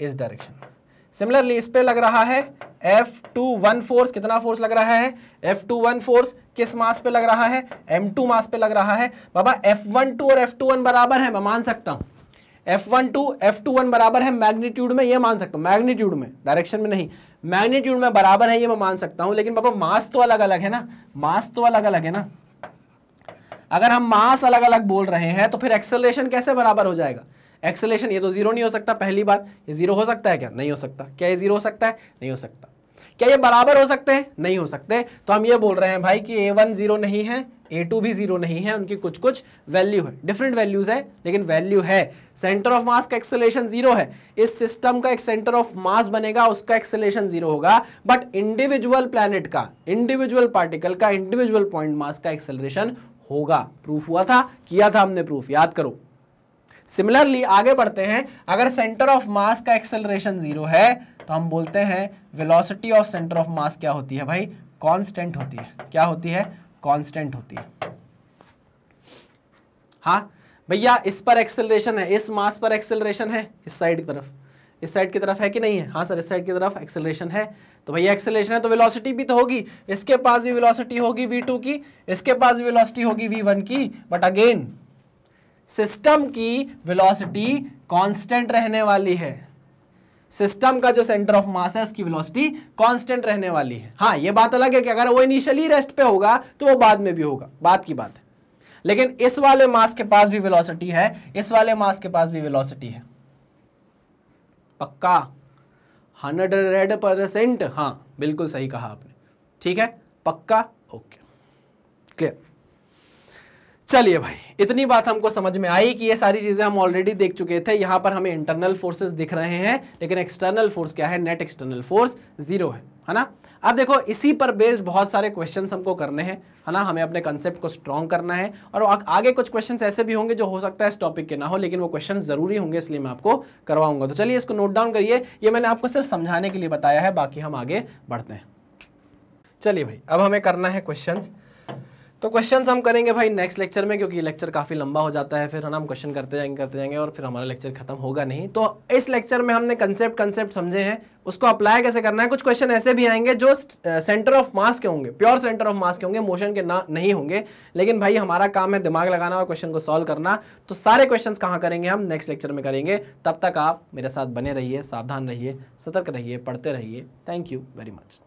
इस डायरेक्शन में सिमिलरली इस पे लग रहा है F21 फोर्स, कितना फोर्स लग रहा है? F21 फोर्स किस मास पे लग रहा है? m2 मास पे लग रहा है। बाबा F12 और F21 बराबर है, मैं मान सकता हूं। F12 F21 बराबर है मैग्नीट्यूड में, ये मान सकता हूं, मैग्नीट्यूड में, डायरेक्शन में नहीं, मैग्नीट्यूड में बराबर है, ये मैं मान सकता हूं। लेकिन बाबा मास तो अलग अलग है ना, मास तो अलग अलग है ना। अगर हम मास अलग अलग बोल रहे हैं तो फिर एक्सेलरेशन कैसे बराबर हो जाएगा? एक्सेलरेशन ये तो जीरो नहीं हो सकता, पहली बात। ये जीरो हो सकता है क्या? नहीं हो सकता। क्या ये जीरो हो सकता है? नहीं हो सकता। क्या ये बराबर हो सकते हैं? नहीं हो सकते। तो हम ये बोल रहे हैं भाई कि a1 जीरो नहीं है, a2 भी जीरो नहीं है, उनकी कुछ कुछ वैल्यू है, डिफरेंट वैल्यूज है लेकिन वैल्यू है। सेंटर ऑफ मास का एक्सेलरेशन जीरो है, इस सिस्टम का एक सेंटर ऑफ मास बनेगा, उसका एक्सेलरेशन जीरो होगा, बट इंडिविजुअल प्लैनेट का, इंडिविजुअल पार्टिकल का, इंडिविजुअल पॉइंट मास का एक्सेलरेशन होगा। प्रूफ हुआ था, किया था हमने प्रूफ, याद करो। सिमिलरली आगे बढ़ते हैं, अगर सेंटर ऑफ मास का एक्सेलरेशन जीरो है तो हम बोलते हैं वेलोसिटी ऑफ सेंटर ऑफ मास क्या होती है भाई? कांस्टेंट होती है। क्या होती है? कांस्टेंट होती है। हाँ भैया इस पर एक्सेलरेशन है, इस मास पर एक्सेलरेशन है, इस साइड की तरफ, इस साइड की तरफ है कि नहीं है? हाँ सर इस साइड की तरफ एक्सेलरेशन है, तो भैया एक्सेलरेशन है तो वेलोसिटी भी तो होगी, इसके पास भी वेलोसिटी होगी v2 की, इसके पास भी वेलोसिटी होगी v1 की, बट अगेन सिस्टम की वेलोसिटी कांस्टेंट रहने वाली है। सिस्टम का जो सेंटर ऑफ मास है उसकी वेलोसिटी कांस्टेंट रहने वाली है। हाँ ये बात अलग है कि अगर वो इनिशियली रेस्ट पे होगा तो वो बाद में भी होगा, बात की बात है। लेकिन इस वाले मास के पास भी वेलोसिटी है, इस वाले मास के पास भी वेलोसिटी है। पक्का 100%? हाँ बिल्कुल सही कहा आपने। ठीक है पक्का, ओके क्लियर। चलिए भाई इतनी बात हमको समझ में आई कि ये सारी चीजें हम ऑलरेडी देख चुके थे। यहां पर हमें इंटरनल फोर्सेस दिख रहे हैं लेकिन एक्सटर्नल फोर्स क्या है? नेट एक्सटर्नल फोर्स जीरो है ना। अब देखो इसी पर बेस्ड बहुत सारे क्वेश्चंस हमको करने हैं, है ना। हमें अपने कंसेप्ट को स्ट्रॉन्ग करना है और आगे कुछ क्वेश्चंस ऐसे भी होंगे जो हो सकता है इस टॉपिक के ना हो, लेकिन वो क्वेश्चन जरूरी होंगे, इसलिए मैं आपको करवाऊंगा। तो चलिए इसको नोट डाउन करिए, ये मैंने आपको सिर्फ समझाने के लिए बताया है, बाकी हम आगे बढ़ते हैं। चलिए भाई अब हमें करना है क्वेश्चंस। तो क्वेश्चंस हम करेंगे भाई नेक्स्ट लेक्चर में, क्योंकि लेक्चर काफ़ी लंबा हो जाता है, फिर है ना हम क्वेश्चन करते जाएंगे और फिर हमारा लेक्चर खत्म होगा नहीं। तो इस लेक्चर में हमने कंसेप्ट समझे हैं, उसको अप्लाई कैसे करना है। कुछ क्वेश्चन ऐसे भी आएंगे जो सेंटर ऑफ मास के होंगे, प्योर सेंटर ऑफ मास के होंगे, मोशन के ना नहीं होंगे, लेकिन भाई हमारा काम है दिमाग लगाना और क्वेश्चन को सॉल्व करना। तो सारे क्वेश्चन कहाँ करेंगे? हम नेक्स्ट लेक्चर में करेंगे। तब तक आप मेरे साथ बने रहिए, सावधान रहिए, सतर्क रहिए, पढ़ते रहिए। Thank you very much.